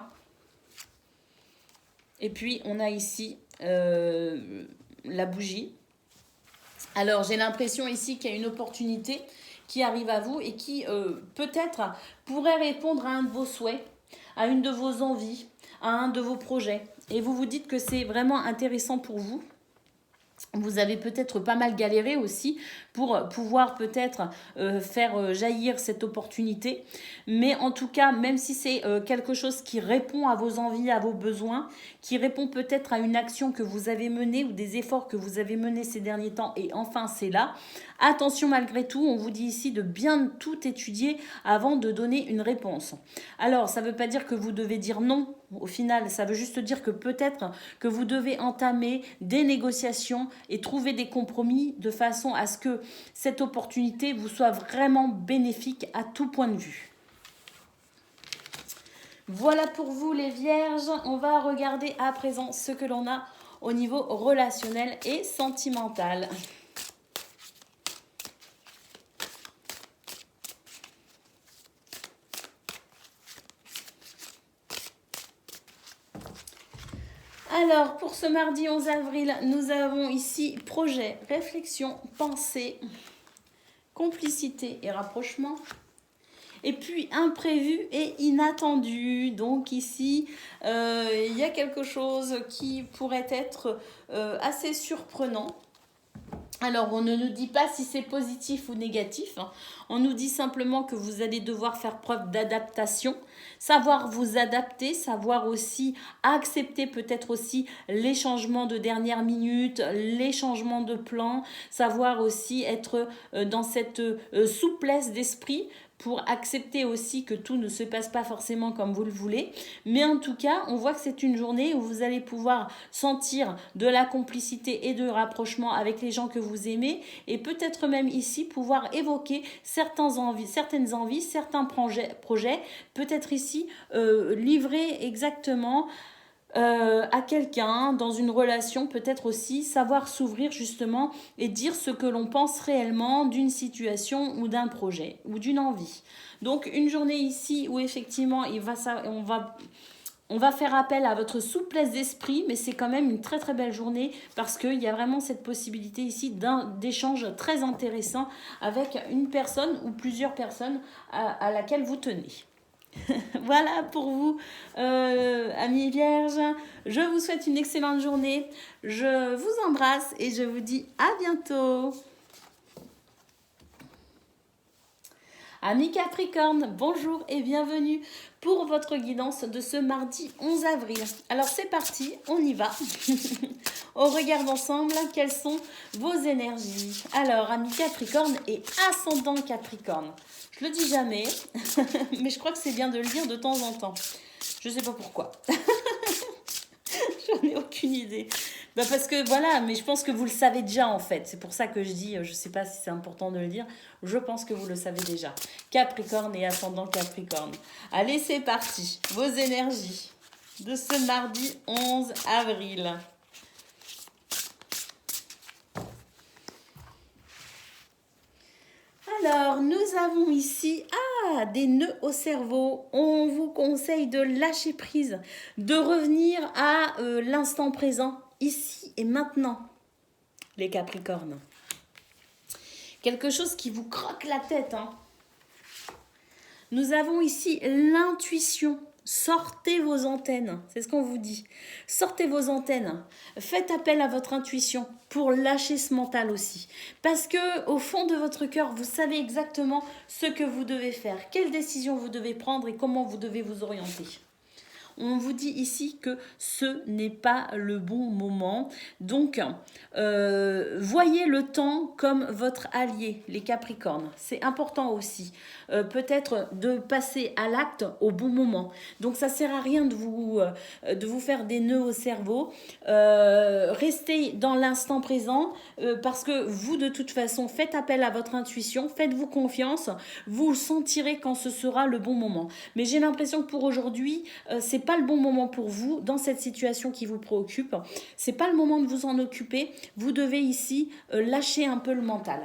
Et puis, on a ici la bougie. Alors, j'ai l'impression ici qu'il y a une opportunité qui arrive à vous et qui peut-être pourrait répondre à un de vos souhaits, à une de vos envies, à un de vos projets. Et vous vous dites que c'est vraiment intéressant pour vous. Vous avez peut-être pas mal galéré aussi pour pouvoir peut-être faire jaillir cette opportunité. Mais en tout cas, même si c'est quelque chose qui répond à vos envies, à vos besoins, qui répond peut-être à une action que vous avez menée ou des efforts que vous avez menés ces derniers temps et enfin c'est là, attention malgré tout, on vous dit ici de bien tout étudier avant de donner une réponse. Alors, ça ne veut pas dire que vous devez dire non. Au final, ça veut juste dire que peut-être que vous devez entamer des négociations et trouver des compromis de façon à ce que cette opportunité vous soit vraiment bénéfique à tout point de vue. Voilà pour vous les vierges. On va regarder à présent ce que l'on a au niveau relationnel et sentimental. Alors, pour ce mardi 11 avril, nous avons ici projet, réflexion, pensée, complicité et rapprochement. Et puis imprévu et inattendu. Donc ici, il y a quelque chose qui pourrait être assez surprenant. Alors, on ne nous dit pas si c'est positif ou négatif. On nous dit simplement que vous allez devoir faire preuve d'adaptation, savoir vous adapter, savoir aussi accepter peut-être aussi les changements de dernière minute, les changements de plan, savoir aussi être dans cette souplesse d'esprit pour accepter aussi que tout ne se passe pas forcément comme vous le voulez. Mais en tout cas, on voit que c'est une journée où vous allez pouvoir sentir de la complicité et de rapprochement avec les gens que vous aimez et peut-être même ici pouvoir évoquer certaines envies, certains projets, peut-être ici livrer exactement à quelqu'un, dans une relation, peut-être aussi savoir s'ouvrir justement et dire ce que l'on pense réellement d'une situation ou d'un projet ou d'une envie. Donc une journée ici où effectivement on va faire appel à votre souplesse d'esprit, mais c'est quand même une très très belle journée parce qu'il y a vraiment cette possibilité ici d'échange très intéressant avec une personne ou plusieurs personnes à laquelle vous tenez. Voilà pour vous, amis vierges. Je vous souhaite une excellente journée. Je vous embrasse et je vous dis à bientôt. Amis Capricorne, bonjour et bienvenue pour votre guidance de ce mardi 11 avril. Alors c'est parti, on y va. On regarde ensemble quelles sont vos énergies. Alors, amis Capricorne et ascendant Capricorne. Je le dis jamais, mais je crois que c'est bien de le dire de temps en temps. Je sais pas pourquoi. J'en ai aucune idée. Bah parce que voilà, mais je pense que vous le savez déjà en fait. C'est pour ça que je dis, je sais pas si c'est important de le dire, je pense que vous le savez déjà. Capricorne et ascendant Capricorne. Allez, c'est parti. Vos énergies de ce mardi 11 avril. Alors, nous avons ici des nœuds au cerveau. On vous conseille de lâcher prise, de revenir à l'instant présent, ici et maintenant, les Capricornes. Quelque chose qui vous croque la tête. Hein. Nous avons ici l'intuition. Sortez vos antennes, c'est ce qu'on vous dit. Sortez vos antennes. Faites appel à votre intuition pour lâcher ce mental aussi. Parce que au fond de votre cœur, vous savez exactement ce que vous devez faire, quelles décisions vous devez prendre et comment vous devez vous orienter. On vous dit ici que ce n'est pas le bon moment. Donc, voyez le temps comme votre allié, les Capricornes. C'est important aussi. Peut-être de passer à l'acte au bon moment. Donc, ça ne sert à rien de vous faire des nœuds au cerveau. Restez dans l'instant présent parce que vous, de toute façon, faites appel à votre intuition. Faites-vous confiance. Vous le sentirez quand ce sera le bon moment. Mais j'ai l'impression que pour aujourd'hui, c'est pas le bon moment pour vous dans cette situation qui vous préoccupe. C'est pas le moment de vous en occuper. Vous devez ici lâcher un peu le mental.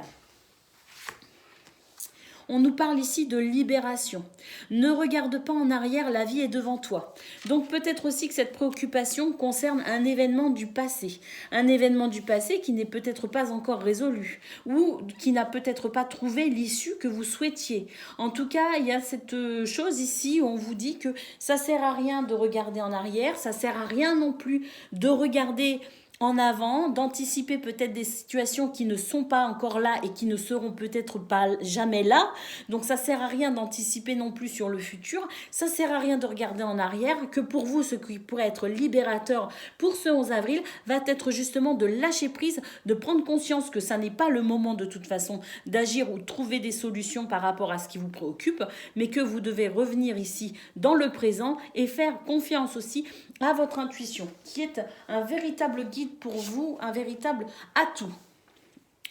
On nous parle ici de libération. Ne regarde pas en arrière, la vie est devant toi. Donc peut-être aussi que cette préoccupation concerne un événement du passé. Un événement du passé qui n'est peut-être pas encore résolu ou qui n'a peut-être pas trouvé l'issue que vous souhaitiez. En tout cas, il y a cette chose ici où on vous dit que ça sert à rien de regarder en arrière, ça sert à rien non plus de regarder en avant, d'anticiper peut-être des situations qui ne sont pas encore là et qui ne seront peut-être pas jamais là. Donc ça sert à rien d'anticiper non plus sur le futur. Ça sert à rien de regarder en arrière. Que pour vous, ce qui pourrait être libérateur pour ce 11 avril va être justement de lâcher prise, de prendre conscience que ça n'est pas le moment de toute façon d'agir ou de trouver des solutions par rapport à ce qui vous préoccupe, mais que vous devez revenir ici dans le présent et faire confiance aussi à votre intuition, qui est un véritable guide pour vous, un véritable atout.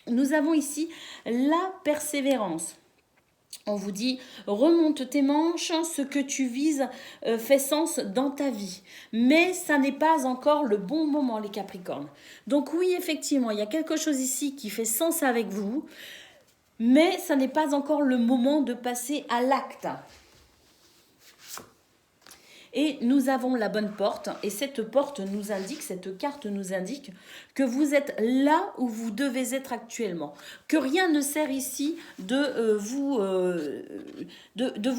Nous avons ici la persévérance. On vous dit, remonte tes manches, ce que tu vises fait sens dans ta vie. Mais ça n'est pas encore le bon moment, les Capricornes. Donc oui, effectivement, il y a quelque chose ici qui fait sens avec vous, mais ça n'est pas encore le moment de passer à l'acte. Et nous avons la bonne porte, et cette porte nous indique, cette carte nous indique que vous êtes là où vous devez être actuellement. Que rien ne sert ici de vous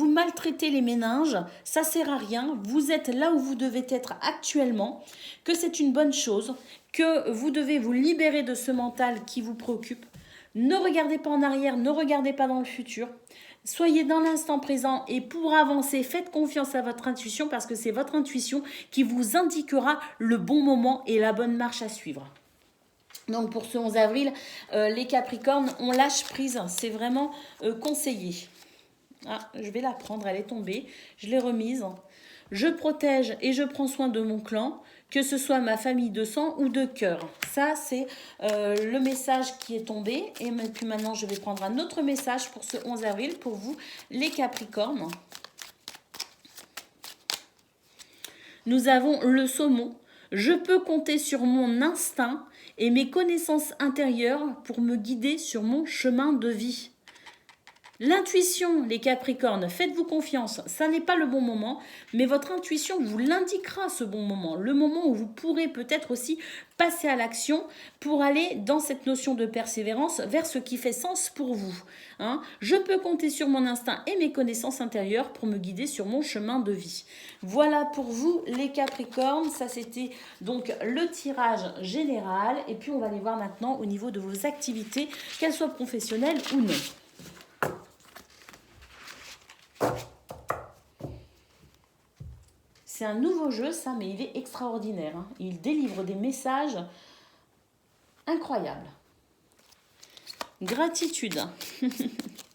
maltraiter les méninges, ça sert à rien. Vous êtes là où vous devez être actuellement, que c'est une bonne chose, que vous devez vous libérer de ce mental qui vous préoccupe. Ne regardez pas en arrière, ne regardez pas dans le futur. Soyez dans l'instant présent et pour avancer, faites confiance à votre intuition parce que c'est votre intuition qui vous indiquera le bon moment et la bonne marche à suivre. Donc pour ce 11 avril, les Capricornes, on lâche prise, c'est vraiment conseillé. Ah, je vais la prendre, elle est tombée, je l'ai remise. Je protège et je prends soin de mon clan, que ce soit ma famille de sang ou de cœur. Ça, c'est le message qui est tombé. Et puis maintenant, je vais prendre un autre message pour ce 11 avril, pour vous, les Capricornes. Nous avons le saumon. Je peux compter sur mon instinct et mes connaissances intérieures pour me guider sur mon chemin de vie. L'intuition, les Capricornes, faites-vous confiance. Ça n'est pas le bon moment, mais votre intuition vous l'indiquera ce bon moment. Le moment où vous pourrez peut-être aussi passer à l'action pour aller dans cette notion de persévérance vers ce qui fait sens pour vous. Hein. Je peux compter sur mon instinct et mes connaissances intérieures pour me guider sur mon chemin de vie. Voilà pour vous les Capricornes. Ça c'était donc le tirage général. Et puis on va aller voir maintenant au niveau de vos activités, qu'elles soient professionnelles ou non. C'est un nouveau jeu, ça, mais il est extraordinaire. Hein. Il délivre des messages incroyables. Gratitude.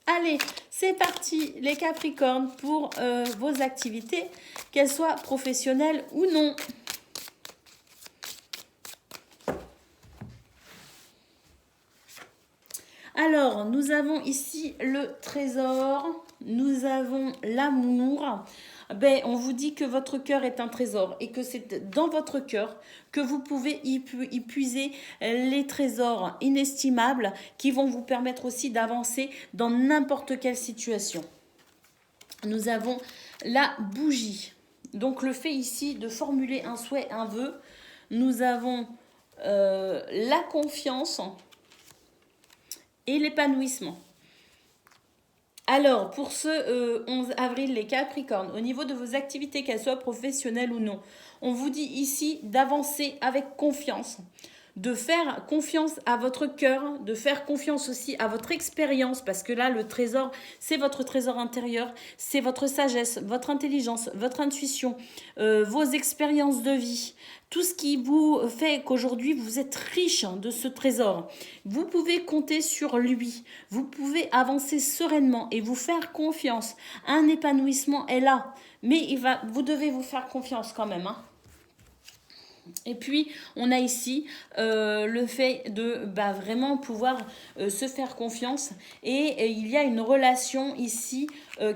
Allez, c'est parti, les Capricornes, pour vos activités, qu'elles soient professionnelles ou non. Alors, nous avons ici le trésor, nous avons l'amour. Ben, on vous dit que votre cœur est un trésor et que c'est dans votre cœur que vous pouvez y puiser les trésors inestimables qui vont vous permettre aussi d'avancer dans n'importe quelle situation. Nous avons la bougie. Donc le fait ici de formuler un souhait, un vœu. Nous avons la confiance et l'épanouissement. Alors, pour ce 11 avril, les Capricornes, au niveau de vos activités, qu'elles soient professionnelles ou non, on vous dit ici d'avancer avec confiance, de faire confiance à votre cœur, de faire confiance aussi à votre expérience, parce que là, le trésor, c'est votre trésor intérieur, c'est votre sagesse, votre intelligence, votre intuition, vos expériences de vie, tout ce qui vous fait qu'aujourd'hui, vous êtes riche de ce trésor. Vous pouvez compter sur lui, vous pouvez avancer sereinement et vous faire confiance. Un épanouissement est là, mais vous devez vous faire confiance quand même, hein. Et puis, on a ici le fait de vraiment pouvoir se faire confiance. Et il y a une relation ici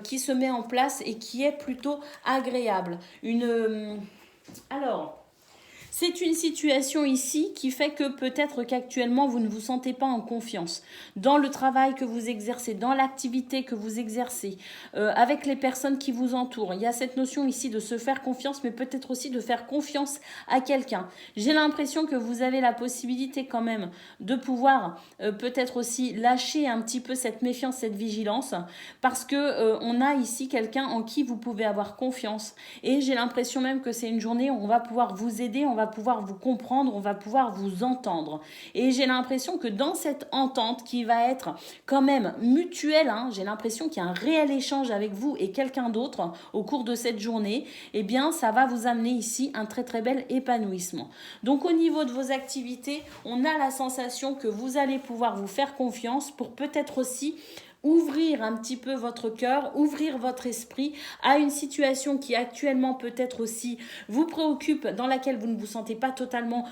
qui se met en place et qui est plutôt agréable. Alors, c'est une situation ici qui fait que peut-être qu'actuellement, vous ne vous sentez pas en confiance dans le travail que vous exercez, dans l'activité que vous exercez, avec les personnes qui vous entourent. Il y a cette notion ici de se faire confiance, mais peut-être aussi de faire confiance à quelqu'un. J'ai l'impression que vous avez la possibilité quand même de pouvoir peut-être aussi lâcher un petit peu cette méfiance, cette vigilance, parce que on a ici quelqu'un en qui vous pouvez avoir confiance. Et j'ai l'impression même que c'est une journée où on va pouvoir vous aider, on va pouvoir vous comprendre, on va pouvoir vous entendre. Et j'ai l'impression que dans cette entente qui va être quand même mutuelle, hein, j'ai l'impression qu'il y a un réel échange avec vous et quelqu'un d'autre au cours de cette journée, eh bien ça va vous amener ici un très très bel épanouissement. Donc au niveau de vos activités, on a la sensation que vous allez pouvoir vous faire confiance pour peut-être aussi ouvrir un petit peu votre cœur, ouvrir votre esprit à une situation qui actuellement peut-être aussi vous préoccupe, dans laquelle vous ne vous sentez pas totalement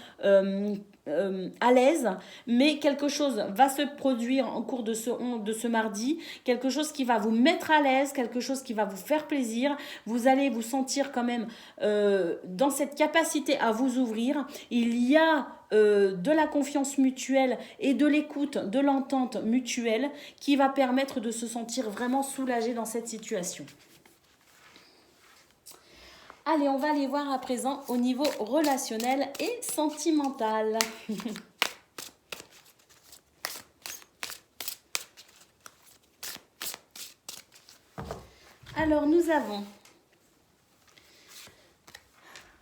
à l'aise, mais quelque chose va se produire en cours de ce mardi, quelque chose qui va vous mettre à l'aise, quelque chose qui va vous faire plaisir. Vous allez vous sentir quand même dans cette capacité à vous ouvrir. Il y a de la confiance mutuelle et de l'écoute, de l'entente mutuelle qui va permettre de se sentir vraiment soulagé dans cette situation. Allez, on va aller voir à présent au niveau relationnel et sentimental. Alors, nous avons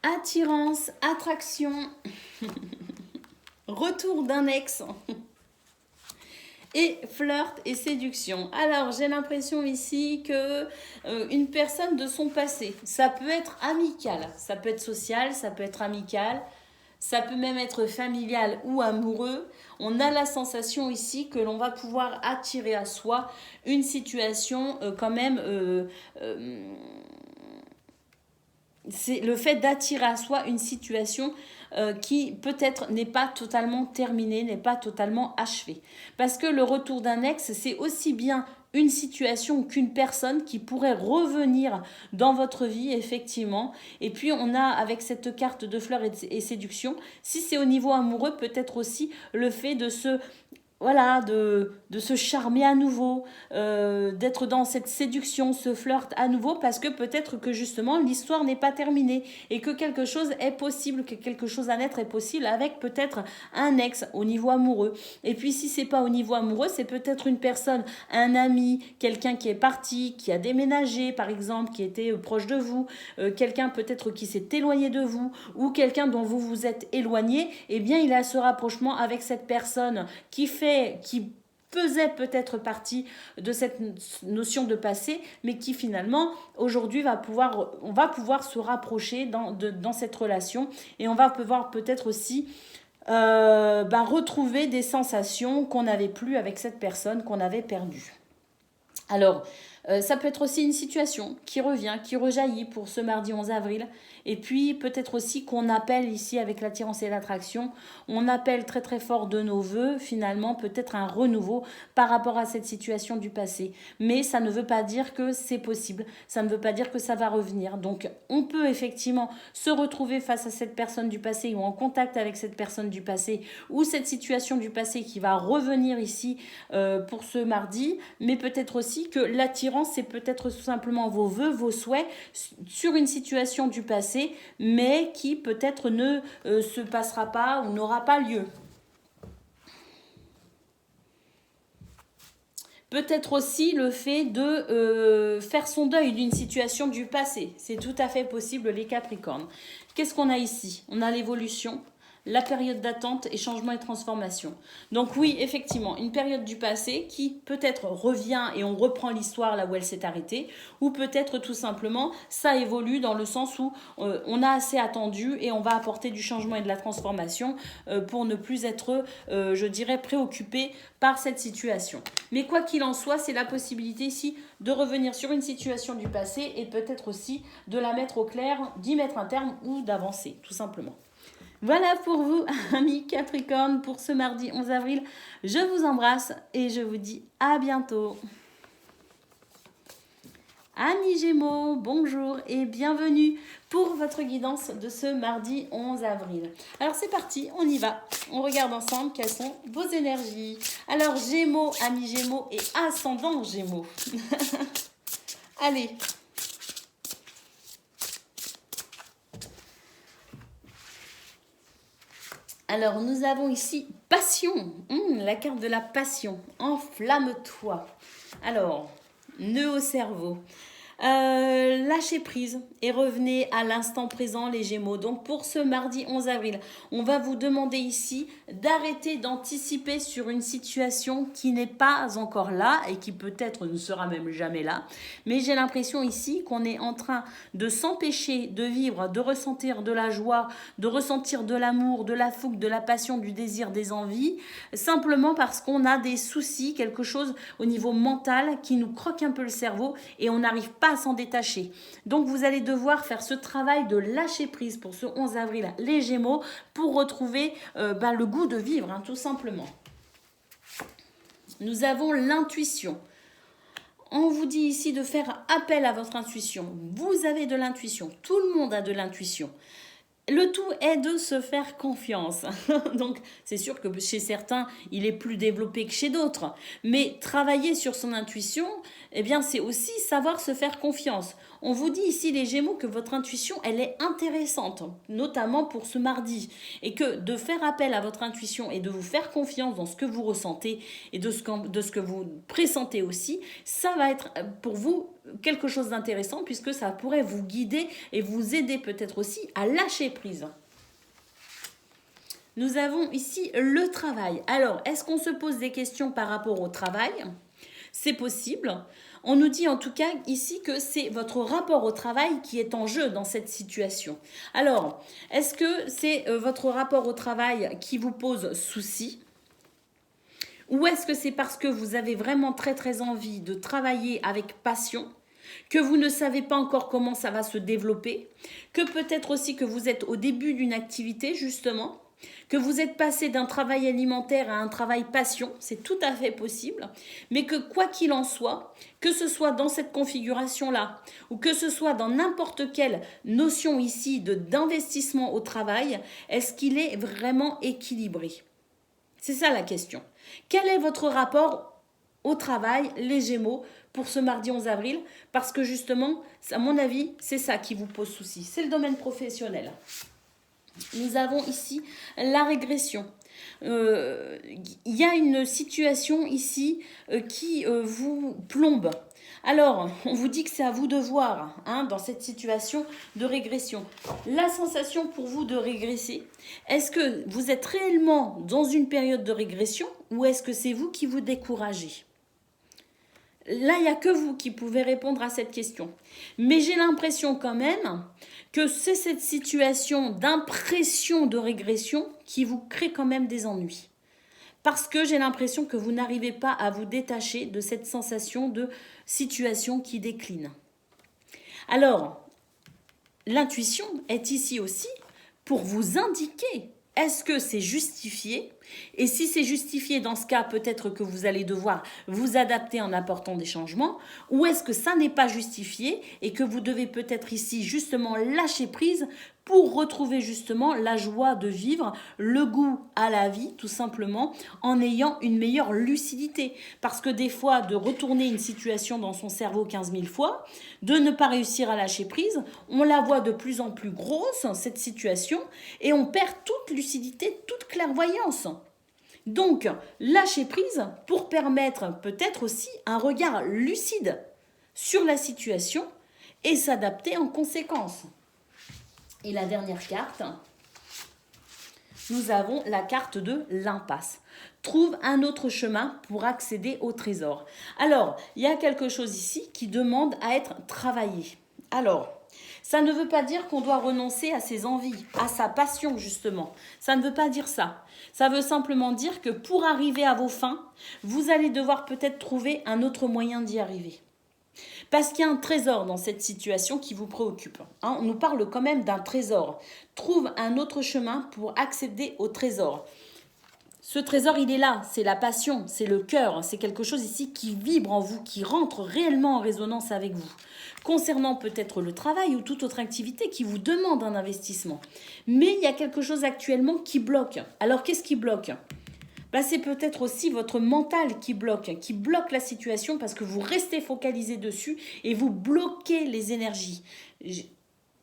attirance, attraction, retour d'un ex et flirt et séduction. Alors, j'ai l'impression ici que une personne de son passé, ça peut être amical, ça peut être social, ça peut être amical, ça peut même être familial ou amoureux. On a la sensation ici que l'on va pouvoir attirer à soi une situation quand même... c'est le fait d'attirer à soi une situation qui peut-être n'est pas totalement terminée, n'est pas totalement achevée. Parce que le retour d'un ex, c'est aussi bien une situation, qu'une personne qui pourrait revenir dans votre vie, effectivement. Et puis, on a, avec cette carte de fleurs et séduction, si c'est au niveau amoureux, peut-être aussi le fait de se... Voilà, de se charmer à nouveau, d'être dans cette séduction, ce flirt à nouveau, parce que peut-être que justement l'histoire n'est pas terminée et que quelque chose est possible, que quelque chose à naître est possible avec peut-être un ex au niveau amoureux. Et puis si c'est pas au niveau amoureux, c'est peut-être une personne, un ami, quelqu'un qui est parti, qui a déménagé par exemple, qui était proche de vous, quelqu'un peut-être qui s'est éloigné de vous ou quelqu'un dont vous vous êtes éloigné, eh bien il a ce rapprochement avec cette personne qui faisait peut-être partie de cette notion de passé, mais qui finalement, aujourd'hui, on va pouvoir se rapprocher dans cette relation et on va pouvoir peut-être aussi retrouver des sensations qu'on n'avait plus avec cette personne qu'on avait perdue. Alors, ça peut être aussi une situation qui revient, qui rejaillit pour ce mardi 11 avril. Et puis, peut-être aussi qu'on appelle ici avec l'attirance et l'attraction, on appelle très très fort de nos voeux, finalement, peut-être un renouveau par rapport à cette situation du passé. Mais ça ne veut pas dire que c'est possible, ça ne veut pas dire que ça va revenir. Donc, on peut effectivement se retrouver face à cette personne du passé ou en contact avec cette personne du passé ou cette situation du passé qui va revenir ici pour ce mardi, mais peut-être aussi que l'attirance, c'est peut-être tout simplement vos vœux, vos souhaits sur une situation du passé, mais qui peut-être ne se passera pas ou n'aura pas lieu. Peut-être aussi le fait de faire son deuil d'une situation du passé. C'est tout à fait possible, les Capricornes. Qu'est-ce qu'on a ici? On a l'évolution, la période d'attente et changement et transformation. Donc oui, effectivement, une période du passé qui peut-être revient et on reprend l'histoire là où elle s'est arrêtée, ou peut-être tout simplement ça évolue dans le sens où on a assez attendu et on va apporter du changement et de la transformation pour ne plus être, je dirais, préoccupé par cette situation. Mais quoi qu'il en soit, c'est la possibilité ici de revenir sur une situation du passé et peut-être aussi de la mettre au clair, d'y mettre un terme ou d'avancer, tout simplement. Voilà pour vous, amis Capricorne, pour ce mardi 11 avril. Je vous embrasse et je vous dis à bientôt. Amis Gémeaux, bonjour et bienvenue pour votre guidance de ce mardi 11 avril. Alors c'est parti, on y va. On regarde ensemble quelles sont vos énergies. Alors Gémeaux, amis Gémeaux et ascendant Gémeaux. Allez. Alors, nous avons ici passion, la carte de la passion, enflamme-toi. Alors, nœud au cerveau. Lâchez prise et revenez à l'instant présent les Gémeaux. Donc pour ce mardi 11 avril, on va vous demander ici d'arrêter d'anticiper sur une situation qui n'est pas encore là et qui peut-être ne sera même jamais là. Mais j'ai l'impression ici qu'on est en train de s'empêcher de vivre, de ressentir de la joie, de ressentir de l'amour, de la fougue, de la passion, du désir, des envies, simplement parce qu'on a des soucis, quelque chose au niveau mental qui nous croque un peu le cerveau et on n'arrive pas à s'en détacher. Donc vous allez devoir faire ce travail de lâcher prise pour ce 11 avril, les Gémeaux, pour retrouver le goût de vivre, tout simplement. Nous avons l'intuition. On vous dit ici de faire appel à votre intuition. Vous avez de l'intuition. Tout le monde a de l'intuition. Le tout est de se faire confiance. Donc, c'est sûr que chez certains, il est plus développé que chez d'autres. Mais travailler sur son intuition, eh bien, c'est aussi savoir se faire confiance. On vous dit ici, les Gémeaux, que votre intuition, elle est intéressante, notamment pour ce mardi. Et que de faire appel à votre intuition et de vous faire confiance dans ce que vous ressentez et de ce que vous pressentez aussi, ça va être pour vous quelque chose d'intéressant puisque ça pourrait vous guider et vous aider peut-être aussi à lâcher prise. Nous avons ici le travail. Alors, est-ce qu'on se pose des questions par rapport au travail? C'est possible. On nous dit en tout cas ici que c'est votre rapport au travail qui est en jeu dans cette situation. Alors, est-ce que c'est votre rapport au travail qui vous pose souci? Ou est-ce que c'est parce que vous avez vraiment très très envie de travailler avec passion, que vous ne savez pas encore comment ça va se développer, que peut-être aussi que vous êtes au début d'une activité justement, que vous êtes passé d'un travail alimentaire à un travail passion, c'est tout à fait possible, mais que quoi qu'il en soit, que ce soit dans cette configuration-là, ou que ce soit dans n'importe quelle notion ici d'investissement au travail, est-ce qu'il est vraiment équilibré? C'est ça la question. Quel est votre rapport au travail, les Gémeaux, pour ce mardi 11 avril? Parce que justement, à mon avis, c'est ça qui vous pose souci. C'est le domaine professionnel. Nous avons ici la régression. Il y a une situation ici qui vous plombe. Alors, on vous dit que c'est à vous de voir dans cette situation de régression. La sensation pour vous de régresser, est-ce que vous êtes réellement dans une période de régression ou est-ce que c'est vous qui vous découragez? Là, il n'y a que vous qui pouvez répondre à cette question. Mais j'ai l'impression quand même que c'est cette situation d'impression de régression qui vous crée quand même des ennuis. Parce que j'ai l'impression que vous n'arrivez pas à vous détacher de cette sensation de situation qui décline. Alors, l'intuition est ici aussi pour vous indiquer, est-ce que c'est justifié? Et si c'est justifié, dans ce cas, peut-être que vous allez devoir vous adapter en apportant des changements. Ou est-ce que ça n'est pas justifié et que vous devez peut-être ici justement lâcher prise pour retrouver justement la joie de vivre, le goût à la vie, tout simplement, en ayant une meilleure lucidité. Parce que des fois, de retourner une situation dans son cerveau 15 000 fois, de ne pas réussir à lâcher prise, on la voit de plus en plus grosse, cette situation, et on perd toute lucidité, toute clairvoyance. Donc, lâcher prise pour permettre peut-être aussi un regard lucide sur la situation et s'adapter en conséquence. Et la dernière carte, nous avons la carte de l'impasse. Trouve un autre chemin pour accéder au trésor. Alors, il y a quelque chose ici qui demande à être travaillé. Alors, ça ne veut pas dire qu'on doit renoncer à ses envies, à sa passion justement. Ça ne veut pas dire ça. Ça veut simplement dire que pour arriver à vos fins, vous allez devoir peut-être trouver un autre moyen d'y arriver. Parce qu'il y a un trésor dans cette situation qui vous préoccupe. On nous parle quand même d'un trésor. Trouve un autre chemin pour accéder au trésor. Ce trésor, il est là, c'est la passion, c'est le cœur, c'est quelque chose ici qui vibre en vous, qui rentre réellement en résonance avec vous. Concernant peut-être le travail ou toute autre activité qui vous demande un investissement. Mais il y a quelque chose actuellement qui bloque. Alors qu'est-ce qui bloque ? C'est peut-être aussi votre mental qui bloque la situation parce que vous restez focalisé dessus et vous bloquez les énergies.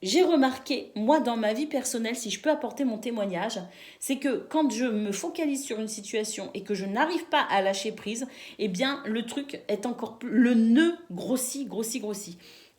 J'ai remarqué, moi, dans ma vie personnelle, si je peux apporter mon témoignage, c'est que quand je me focalise sur une situation et que je n'arrive pas à lâcher prise, eh bien, le truc est encore plus... Le nœud grossit.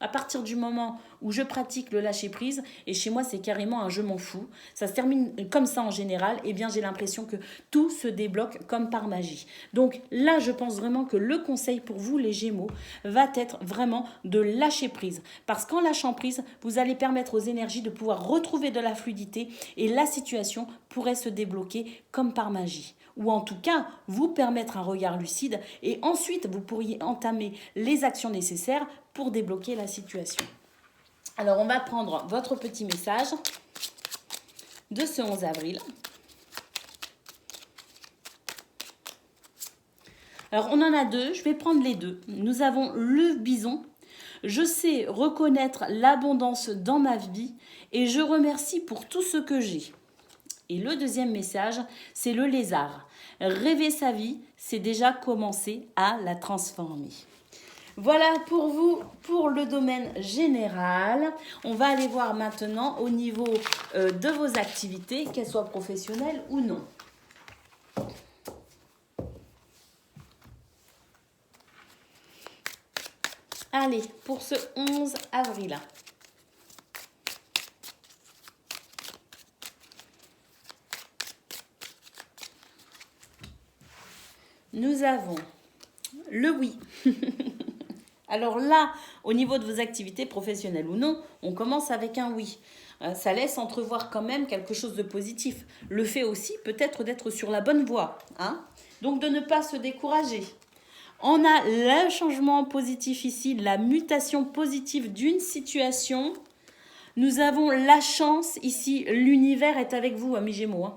À partir du moment où je pratique le lâcher-prise, et chez moi c'est carrément un je m'en fous, ça se termine comme ça en général, eh bien j'ai l'impression que tout se débloque comme par magie. Donc là je pense vraiment que le conseil pour vous les Gémeaux va être vraiment de lâcher prise. Parce qu'en lâchant prise, vous allez permettre aux énergies de pouvoir retrouver de la fluidité et la situation pourrait se débloquer comme par magie. Ou en tout cas, vous permettre un regard lucide et ensuite vous pourriez entamer les actions nécessaires pour débloquer la situation. Alors, on va prendre votre petit message de ce 11 avril. Alors, on en a deux, je vais prendre les deux. Nous avons le bison. Je sais reconnaître l'abondance dans ma vie et je remercie pour tout ce que j'ai. Et le deuxième message, c'est le lézard. Rêver sa vie, c'est déjà commencer à la transformer. Voilà pour vous, pour le domaine général. On va aller voir maintenant au niveau de vos activités, qu'elles soient professionnelles ou non. Allez, pour ce 11 avril. Nous avons le oui. Alors là, au niveau de vos activités professionnelles ou non, on commence avec un oui. Ça laisse entrevoir quand même quelque chose de positif. Le fait aussi peut-être d'être sur la bonne voie. Donc de ne pas se décourager. On a le changement positif ici, la mutation positive d'une situation. Nous avons la chance ici, l'univers est avec vous, amis Gémeaux.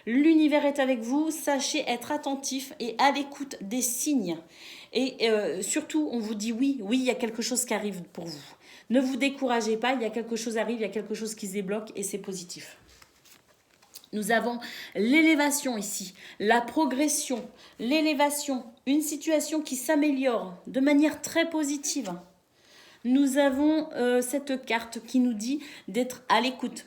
L'univers est avec vous, sachez être attentif et à l'écoute des signes. Et surtout, on vous dit oui, oui, il y a quelque chose qui arrive pour vous. Ne vous découragez pas, il y a quelque chose qui arrive, il y a quelque chose qui se débloque et c'est positif. Nous avons l'élévation ici, la progression, l'élévation, une situation qui s'améliore de manière très positive. Nous avons cette carte qui nous dit d'être à l'écoute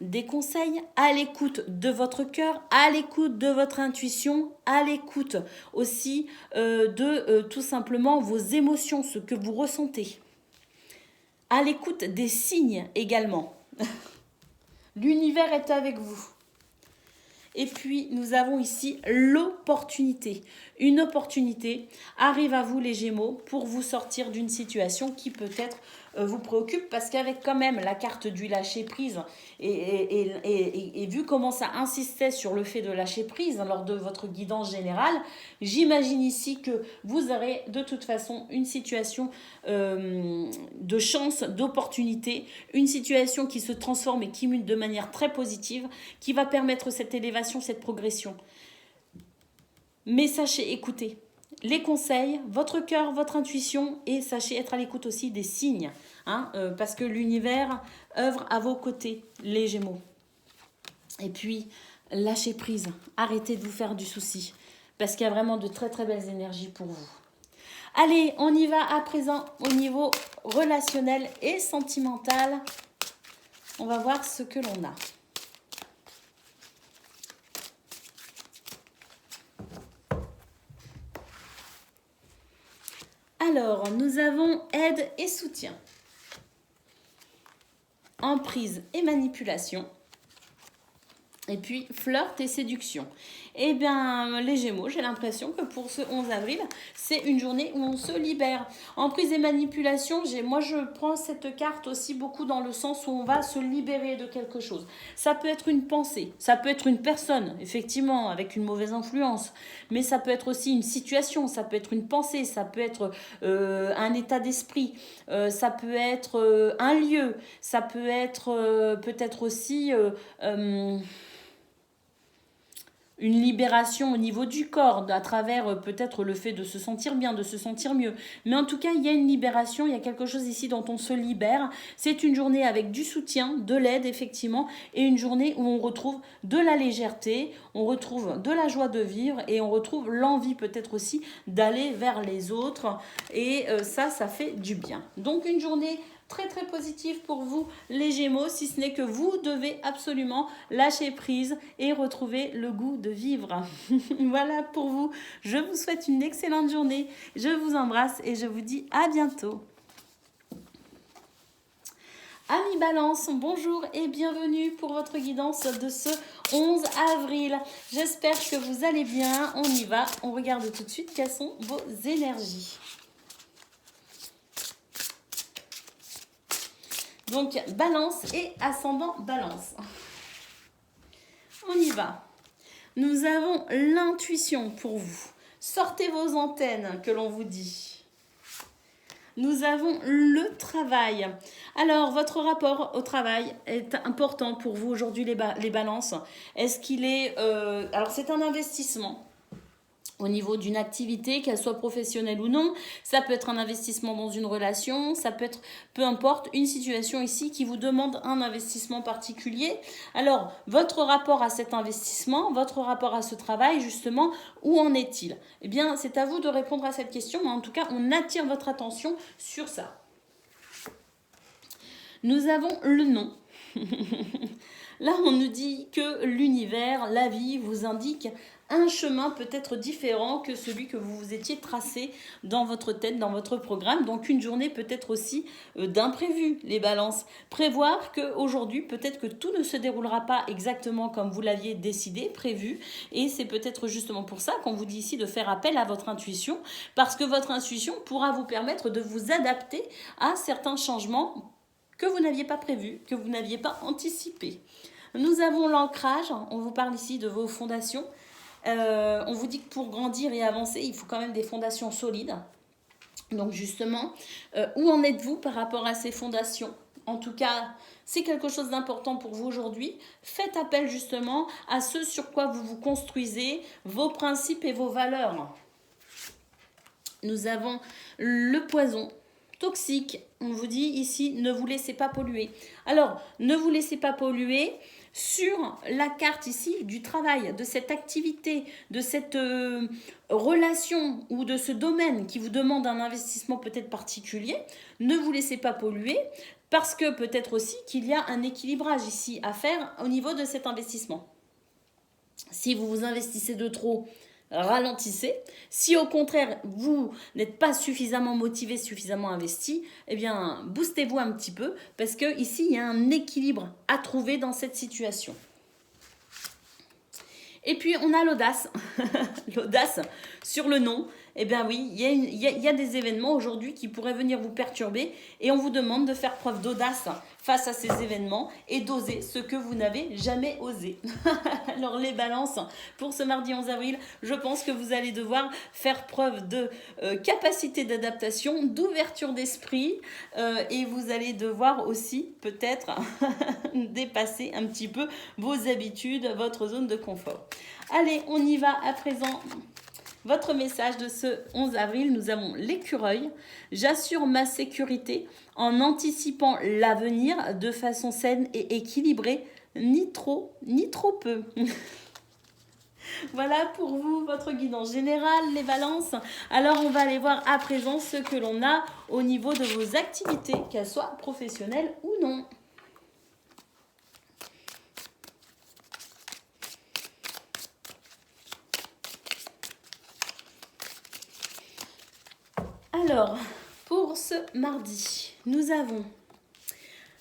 des conseils, à l'écoute de votre cœur, à l'écoute de votre intuition, à l'écoute aussi de tout simplement vos émotions, ce que vous ressentez. À l'écoute des signes également. L'univers est avec vous. Et puis, nous avons ici l'opportunité. Une opportunité arrive à vous, les Gémeaux, pour vous sortir d'une situation qui peut-être vous préoccupe, parce qu'avec quand même la carte du lâcher-prise, et vu comment ça insistait sur le fait de lâcher prise lors de votre guidance générale, j'imagine ici que vous aurez de toute façon une situation de chance, d'opportunité, une situation qui se transforme et qui mute de manière très positive, qui va permettre cette élévation, cette progression. Mais sachez écouter les conseils, votre cœur, votre intuition, et sachez être à l'écoute aussi des signes, parce que l'univers œuvre à vos côtés, les Gémeaux. Et puis, lâchez prise, arrêtez de vous faire du souci, parce qu'il y a vraiment de très très belles énergies pour vous. Allez, on y va à présent au niveau relationnel et sentimental. On va voir ce que l'on a. Alors, nous avons aide et soutien, emprise et manipulation, et puis flirt et séduction. Eh bien, les Gémeaux, j'ai l'impression que pour ce 11 avril, c'est une journée où on se libère. Emprise et manipulation, moi je prends cette carte aussi beaucoup dans le sens où on va se libérer de quelque chose. Ça peut être une pensée, ça peut être une personne, effectivement, avec une mauvaise influence, mais ça peut être aussi une situation, ça peut être une pensée, ça peut être un état d'esprit, ça peut être un lieu, ça peut être peut-être aussi... une libération au niveau du corps, à travers peut-être le fait de se sentir bien, de se sentir mieux. Mais en tout cas, il y a une libération, il y a quelque chose ici dont on se libère. C'est une journée avec du soutien, de l'aide, effectivement, et une journée où on retrouve de la légèreté, on retrouve de la joie de vivre, et on retrouve l'envie peut-être aussi d'aller vers les autres. Et ça fait du bien. Donc une journée très très positif pour vous les Gémeaux, si ce n'est que vous devez absolument lâcher prise et retrouver le goût de vivre. Voilà pour vous, je vous souhaite une excellente journée, je vous embrasse et je vous dis à bientôt. Amis Balance, bonjour et bienvenue pour votre guidance de ce 11 avril. J'espère que vous allez bien, on y va, on regarde tout de suite quelles sont vos énergies. Donc, Balance et ascendant Balance. On y va. Nous avons l'intuition pour vous. Sortez vos antennes, que l'on vous dit. Nous avons le travail. Alors, votre rapport au travail est important pour vous aujourd'hui, les balances. Est-ce qu'il est... alors, c'est un investissement au niveau d'une activité, qu'elle soit professionnelle ou non. Ça peut être un investissement dans une relation, ça peut être, peu importe, une situation ici qui vous demande un investissement particulier. Alors, votre rapport à cet investissement, votre rapport à ce travail, justement, où en est-il? Eh bien, c'est à vous de répondre à cette question, mais en tout cas, on attire votre attention sur ça. Nous avons le nom. Là, on nous dit que l'univers, la vie, vous indique un chemin peut-être différent que celui que vous vous étiez tracé dans votre tête, dans votre programme. Donc une journée peut-être aussi d'imprévu, les balances. Prévoir qu'aujourd'hui, peut-être que tout ne se déroulera pas exactement comme vous l'aviez décidé, prévu. Et c'est peut-être justement pour ça qu'on vous dit ici de faire appel à votre intuition, parce que votre intuition pourra vous permettre de vous adapter à certains changements que vous n'aviez pas prévus, que vous n'aviez pas anticipés. Nous avons l'ancrage, on vous parle ici de vos fondations. On vous dit que pour grandir et avancer, il faut quand même des fondations solides. Donc justement, où en êtes-vous par rapport à ces fondations? En tout cas, c'est quelque chose d'important pour vous aujourd'hui. Faites appel justement à ce sur quoi vous vous construisez, vos principes et vos valeurs. Nous avons le poison toxique. On vous dit ici, ne vous laissez pas polluer. Alors, ne vous laissez pas polluer sur la carte ici du travail, de cette activité, de cette relation ou de ce domaine qui vous demande un investissement peut-être particulier. Ne vous laissez pas polluer parce que peut-être aussi qu'il y a un équilibrage ici à faire au niveau de cet investissement. Si vous vous investissez de trop, ralentissez. Si au contraire, vous n'êtes pas suffisamment motivé, suffisamment investi, eh bien, boostez-vous un petit peu parce que ici, il y a un équilibre à trouver dans cette situation. Et puis, on a l'audace. L'audace sur le nom. Eh bien oui, il y a des événements aujourd'hui qui pourraient venir vous perturber et on vous demande de faire preuve d'audace face à ces événements et d'oser ce que vous n'avez jamais osé. Alors les balances, pour ce mardi 11 avril, je pense que vous allez devoir faire preuve de capacité d'adaptation, d'ouverture d'esprit et vous allez devoir aussi peut-être dépasser un petit peu vos habitudes, votre zone de confort. Allez, on y va à présent. Votre message de ce 11 avril, nous avons l'écureuil. J'assure ma sécurité en anticipant l'avenir de façon saine et équilibrée, ni trop peu. Voilà pour vous, votre guidance générale, les balances. Alors, on va aller voir à présent ce que l'on a au niveau de vos activités, qu'elles soient professionnelles ou non. Alors, pour ce mardi, nous avons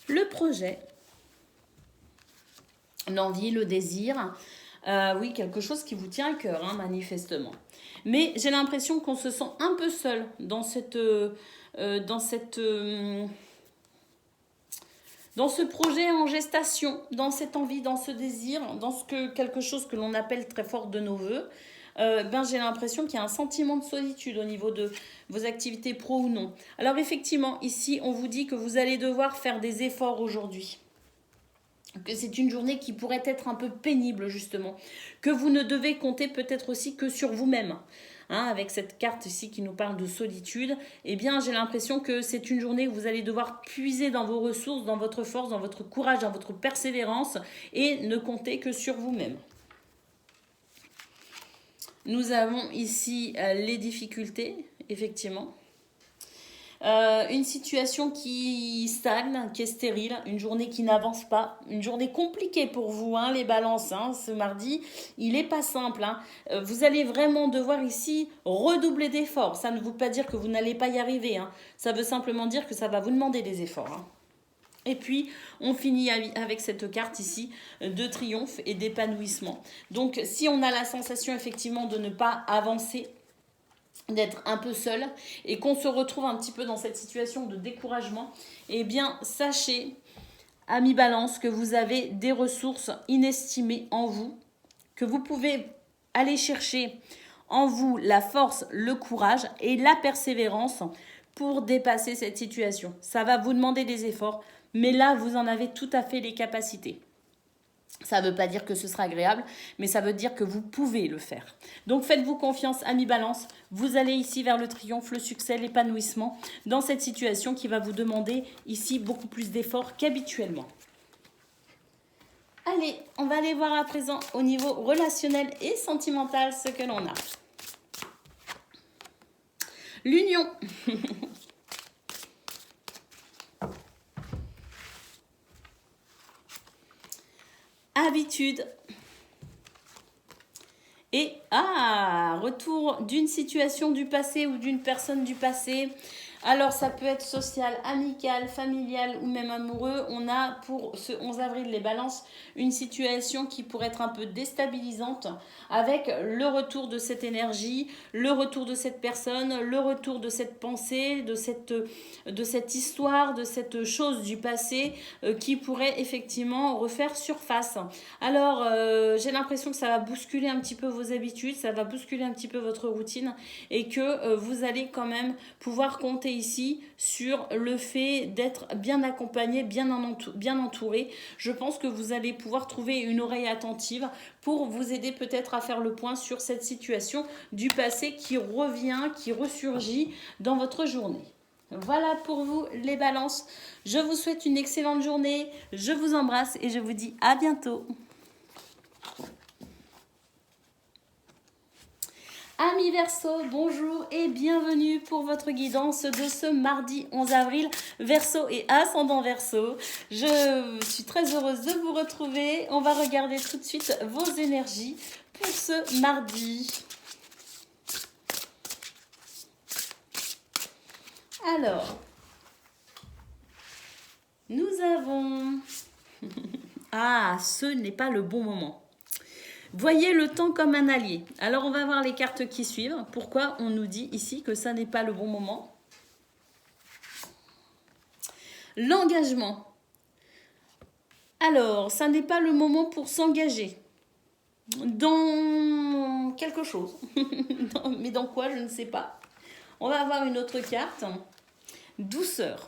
le projet, l'envie, le désir. Oui, quelque chose qui vous tient à cœur, hein, manifestement. Mais j'ai l'impression qu'on se sent un peu seul dans ce projet en gestation, dans cette envie, dans ce désir, dans quelque chose que l'on appelle très fort de nos voeux. J'ai l'impression qu'il y a un sentiment de solitude au niveau de vos activités pro ou non. Alors effectivement, ici, on vous dit que vous allez devoir faire des efforts aujourd'hui. Que c'est une journée qui pourrait être un peu pénible justement. Que vous ne devez compter peut-être aussi que sur vous-même. Hein, avec cette carte ici qui nous parle de solitude, eh bien j'ai l'impression que c'est une journée où vous allez devoir puiser dans vos ressources, dans votre force, dans votre courage, dans votre persévérance et ne compter que sur vous-même. Nous avons ici les difficultés, effectivement. Une situation qui stagne, qui est stérile, une journée qui n'avance pas, une journée compliquée pour vous, hein, les balances, hein, ce mardi, il n'est pas simple. Hein. Vous allez vraiment devoir ici redoubler d'efforts. Ça ne veut pas dire que vous n'allez pas y arriver, hein. Ça veut simplement dire que ça va vous demander des efforts. Hein. Et puis, on finit avec cette carte ici de triomphe et d'épanouissement. Donc, si on a la sensation effectivement de ne pas avancer, d'être un peu seul et qu'on se retrouve un petit peu dans cette situation de découragement, eh bien, sachez, amis balance, que vous avez des ressources inestimées en vous, que vous pouvez aller chercher en vous la force, le courage et la persévérance pour dépasser cette situation. Ça va vous demander des efforts, mais là, vous en avez tout à fait les capacités. Ça ne veut pas dire que ce sera agréable, mais ça veut dire que vous pouvez le faire. Donc faites-vous confiance, amis balance. Vous allez ici vers le triomphe, le succès, l'épanouissement dans cette situation qui va vous demander ici beaucoup plus d'efforts qu'habituellement. Allez, on va aller voir à présent au niveau relationnel et sentimental ce que l'on a. L'union. Habitude. Et retour d'une situation du passé ou d'une personne du passé. Alors ça peut être social, amical, familial ou même amoureux. On a pour ce 11 avril les balances une situation qui pourrait être un peu déstabilisante avec le retour de cette énergie, le retour de cette personne, le retour de cette pensée, de cette histoire, de cette chose du passé qui pourrait effectivement refaire surface. Alors j'ai l'impression que ça va bousculer un petit peu vos habitudes, ça va bousculer un petit peu votre routine et que vous allez quand même pouvoir compter concentrez ici sur le fait d'être bien accompagné, bien entouré. Je pense que vous allez pouvoir trouver une oreille attentive pour vous aider peut-être à faire le point sur cette situation du passé qui revient, qui ressurgit dans votre journée. Voilà pour vous les balances. Je vous souhaite une excellente journée. Je vous embrasse et je vous dis à bientôt. Amis Verseau, bonjour et bienvenue pour votre guidance de ce mardi 11 avril, Verseau et ascendant Verseau. Je suis très heureuse de vous retrouver. On va regarder tout de suite vos énergies pour ce mardi. Alors, nous avons... Ah, ce n'est pas le bon moment. Voyez le temps comme un allié. Alors, on va voir les cartes qui suivent. Pourquoi on nous dit ici que ça n'est pas le bon moment? L'engagement. Alors, ça n'est pas le moment pour s'engager dans quelque chose. Mais dans quoi, je ne sais pas. On va avoir une autre carte. Douceur.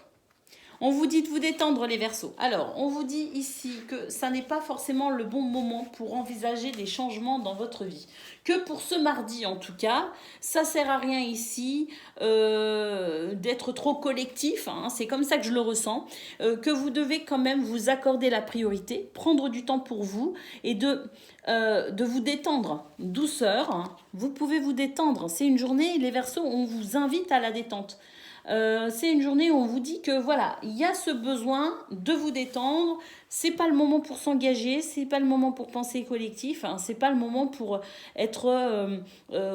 On vous dit de vous détendre les Verseaux. Alors, on vous dit ici que ça n'est pas forcément le bon moment pour envisager des changements dans votre vie. Que pour ce mardi en tout cas, ça sert à rien ici d'être trop collectif, hein, c'est comme ça que je le ressens, que vous devez quand même vous accorder la priorité, prendre du temps pour vous et de vous détendre. Douceur, hein, vous pouvez vous détendre. C'est une journée, les Verseaux, on vous invite à la détente. C'est une journée où on vous dit que voilà, il y a ce besoin de vous détendre. C'est pas le moment pour s'engager, c'est pas le moment pour penser collectif, hein, c'est pas le moment pour être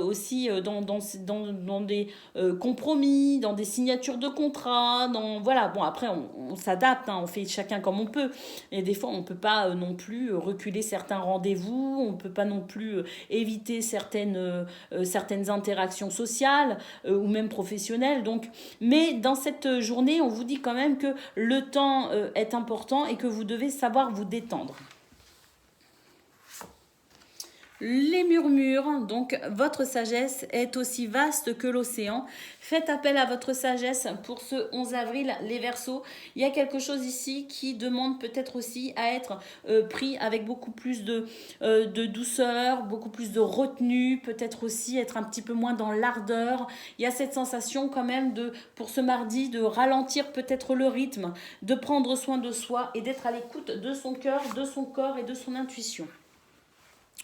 aussi dans des compromis, dans des signatures de contrats, voilà. Bon, après on s'adapte, hein, on fait chacun comme on peut. Et des fois on peut pas non plus reculer certains rendez-vous, on peut pas non plus éviter certaines interactions sociales ou même professionnelles. Donc, mais dans cette journée, on vous dit quand même que le temps est important et que vous devez savoir vous détendre. Les murmures, donc votre sagesse est aussi vaste que l'océan. Faites appel à votre sagesse pour ce 11 avril, les Verseaux. Il y a quelque chose ici qui demande peut-être aussi à être pris avec beaucoup plus de douceur, beaucoup plus de retenue, peut-être aussi être un petit peu moins dans l'ardeur. Il y a cette sensation quand même pour ce mardi de ralentir peut-être le rythme, de prendre soin de soi et d'être à l'écoute de son cœur, de son corps et de son intuition.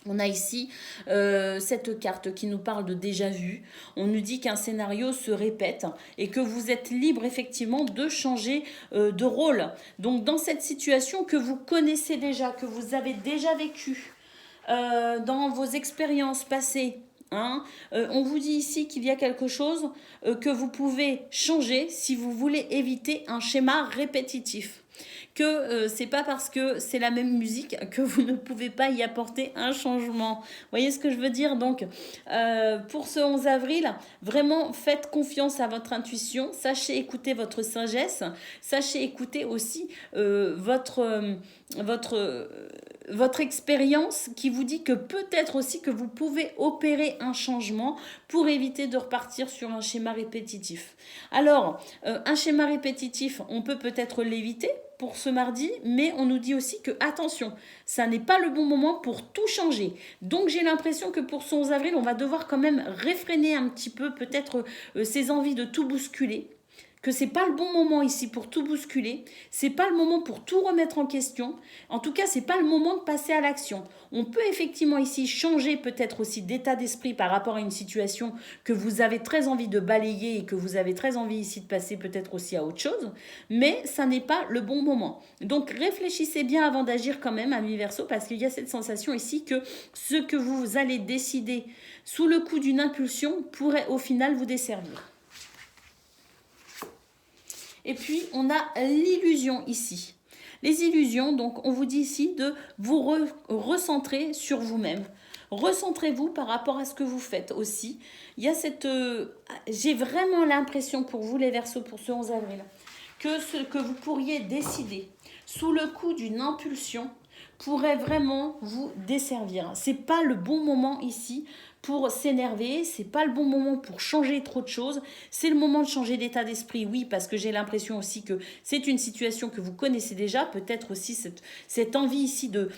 On a ici cette carte qui nous parle de déjà-vu. On nous dit qu'un scénario se répète et que vous êtes libre effectivement de changer de rôle. Donc dans cette situation que vous connaissez déjà, que vous avez déjà vécue dans vos expériences passées, hein, on vous dit ici qu'il y a quelque chose que vous pouvez changer si vous voulez éviter un schéma répétitif. Que c'est pas parce que c'est la même musique que vous ne pouvez pas y apporter un changement. Vous voyez ce que je veux dire? Donc, pour ce 11 avril, vraiment faites confiance à votre intuition, sachez écouter votre sagesse, sachez écouter aussi votre expérience qui vous dit que peut-être aussi que vous pouvez opérer un changement pour éviter de repartir sur un schéma répétitif. Alors, un schéma répétitif, on peut peut-être l'éviter pour ce mardi, mais on nous dit aussi que attention, ça n'est pas le bon moment pour tout changer. Donc j'ai l'impression que pour ce 11 avril, on va devoir quand même réfréner un petit peu peut-être ces envies de tout bousculer. Que c'est pas le bon moment ici pour tout bousculer, c'est pas le moment pour tout remettre en question. En tout cas, c'est pas le moment de passer à l'action. On peut effectivement ici changer peut-être aussi d'état d'esprit par rapport à une situation que vous avez très envie de balayer et que vous avez très envie ici de passer peut-être aussi à autre chose, mais ça n'est pas le bon moment. Donc réfléchissez bien avant d'agir quand même, amis Verseau, parce qu'il y a cette sensation ici que ce que vous allez décider sous le coup d'une impulsion pourrait au final vous desservir. Et puis, on a l'illusion ici. Les illusions, donc, on vous dit ici de vous recentrer sur vous-même. Recentrez-vous par rapport à ce que vous faites aussi. Il y a j'ai vraiment l'impression pour vous, les Verseaux, pour ce 11 avril, que ce que vous pourriez décider sous le coup d'une impulsion pourrait vraiment vous desservir. C'est pas le bon moment ici pour s'énerver, c'est pas le bon moment pour changer trop de choses. C'est le moment de changer d'état d'esprit, oui, parce que j'ai l'impression aussi que c'est une situation que vous connaissez déjà, peut-être aussi cette envie ici de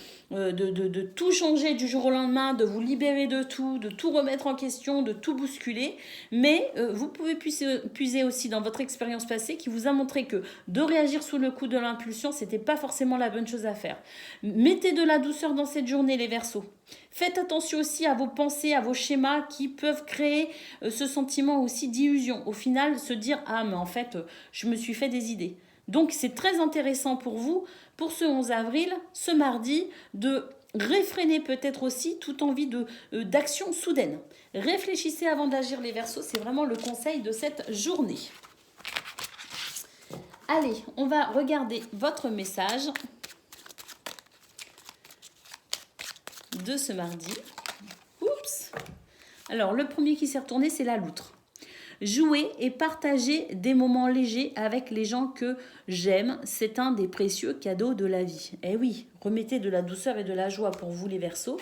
tout changer du jour au lendemain, de vous libérer de tout remettre en question, de tout bousculer. Mais vous pouvez puiser aussi dans votre expérience passée qui vous a montré que de réagir sous le coup de l'impulsion, c'était pas forcément la bonne chose à faire. Mettez de la douceur dans cette journée, les Verseaux. Faites attention aussi à vos pensées, à vos schémas qui peuvent créer ce sentiment aussi d'illusion. Au final, se dire « Ah, mais en fait, je me suis fait des idées ». Donc, c'est très intéressant pour vous, pour ce 11 avril, ce mardi, de réfréner peut-être aussi toute envie d'action soudaine. Réfléchissez avant d'agir, les Verseaux, c'est vraiment le conseil de cette journée. Allez, on va regarder votre message de ce mardi. Oups. Alors, le premier qui s'est retourné, c'est la loutre. Jouer et partager des moments légers avec les gens que j'aime, c'est un des précieux cadeaux de la vie. Eh oui, remettez de la douceur et de la joie pour vous, les Verseaux.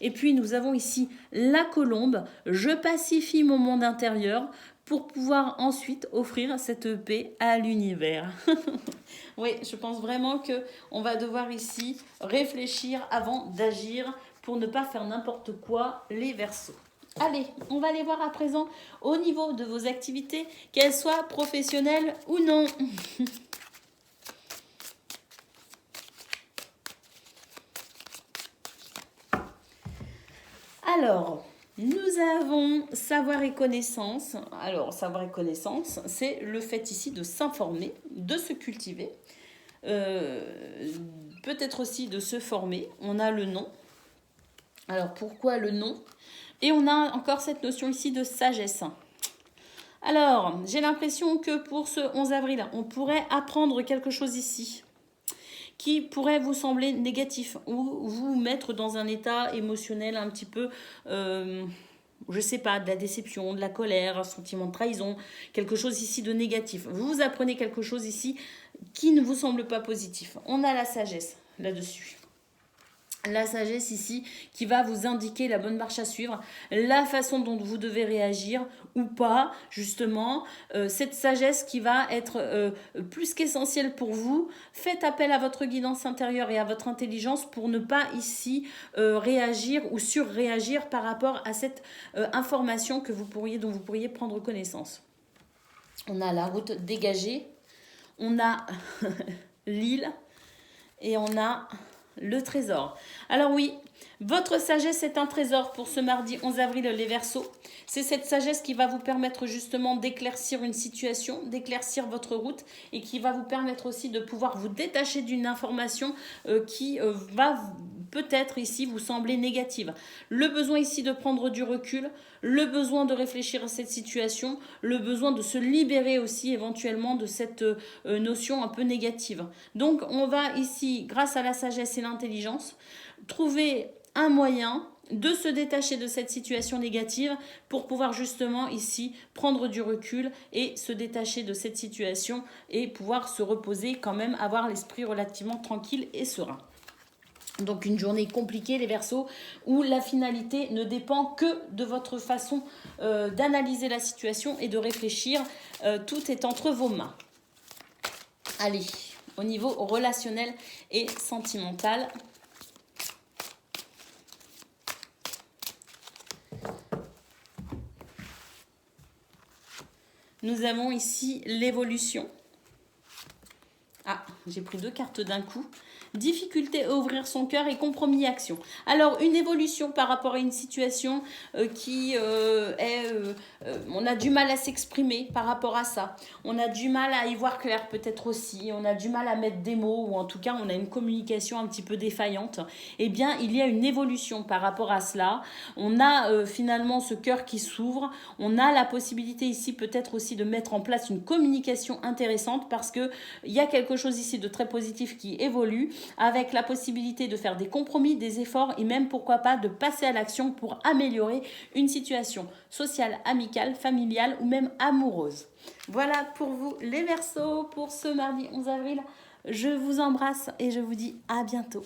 Et puis, nous avons ici la colombe. Je pacifie mon monde intérieur pour pouvoir ensuite offrir cette paix à l'univers. Oui, je pense vraiment qu'on va devoir ici réfléchir avant d'agir pour ne pas faire n'importe quoi, les Verseaux. Allez, on va aller voir à présent au niveau de vos activités, qu'elles soient professionnelles ou non. Alors, nous avons savoir et connaissance. Alors, savoir et connaissance, c'est le fait ici de s'informer, de se cultiver, peut-être aussi de se former. On a le nom. Alors, pourquoi le nom ? Et on a encore cette notion ici de sagesse. Alors, j'ai l'impression que pour ce 11 avril, on pourrait apprendre quelque chose ici qui pourrait vous sembler négatif ou vous mettre dans un état émotionnel un petit peu, je sais pas, de la déception, de la colère, un sentiment de trahison, quelque chose ici de négatif. Vous apprenez quelque chose ici qui ne vous semble pas positif. On a la sagesse là-dessus. La sagesse ici qui va vous indiquer la bonne marche à suivre, la façon dont vous devez réagir ou pas, justement, cette sagesse qui va être plus qu'essentielle pour vous. Faites appel à votre guidance intérieure et à votre intelligence pour ne pas ici réagir ou surréagir par rapport à cette information dont vous pourriez prendre connaissance. On a la route dégagée, on a l'île et on a le trésor. Alors oui, votre sagesse est un trésor pour ce mardi 11 avril, les Verseaux. C'est cette sagesse qui va vous permettre justement d'éclaircir une situation, d'éclaircir votre route et qui va vous permettre aussi de pouvoir vous détacher d'une information qui va peut-être ici vous sembler négative. Le besoin ici de prendre du recul, le besoin de réfléchir à cette situation, le besoin de se libérer aussi éventuellement de cette notion un peu négative. Donc on va ici, grâce à la sagesse et l'intelligence, trouver un moyen de se détacher de cette situation négative pour pouvoir justement ici prendre du recul et se détacher de cette situation et pouvoir se reposer quand même, avoir l'esprit relativement tranquille et serein. Donc une journée compliquée, les Verseaux, où la finalité ne dépend que de votre façon d'analyser la situation et de réfléchir. Tout est entre vos mains. Allez, au niveau relationnel et sentimental. Nous avons ici l'évolution. Ah, j'ai pris 2 cartes d'un coup. Difficulté à ouvrir son cœur et compromis action. Alors, une évolution par rapport à une situation qui on a du mal à s'exprimer par rapport à ça. On a du mal à y voir clair peut-être aussi. On a du mal à mettre des mots ou en tout cas, on a une communication un petit peu défaillante. Eh bien, il y a une évolution par rapport à cela. On a finalement ce cœur qui s'ouvre. On a la possibilité ici peut-être aussi de mettre en place une communication intéressante parce qu'il y a quelque chose ici de très positif qui évolue, avec la possibilité de faire des compromis, des efforts et même pourquoi pas de passer à l'action pour améliorer une situation sociale, amicale, familiale ou même amoureuse. Voilà pour vous les Verseaux pour ce mardi 11 avril. Je vous embrasse et je vous dis à bientôt.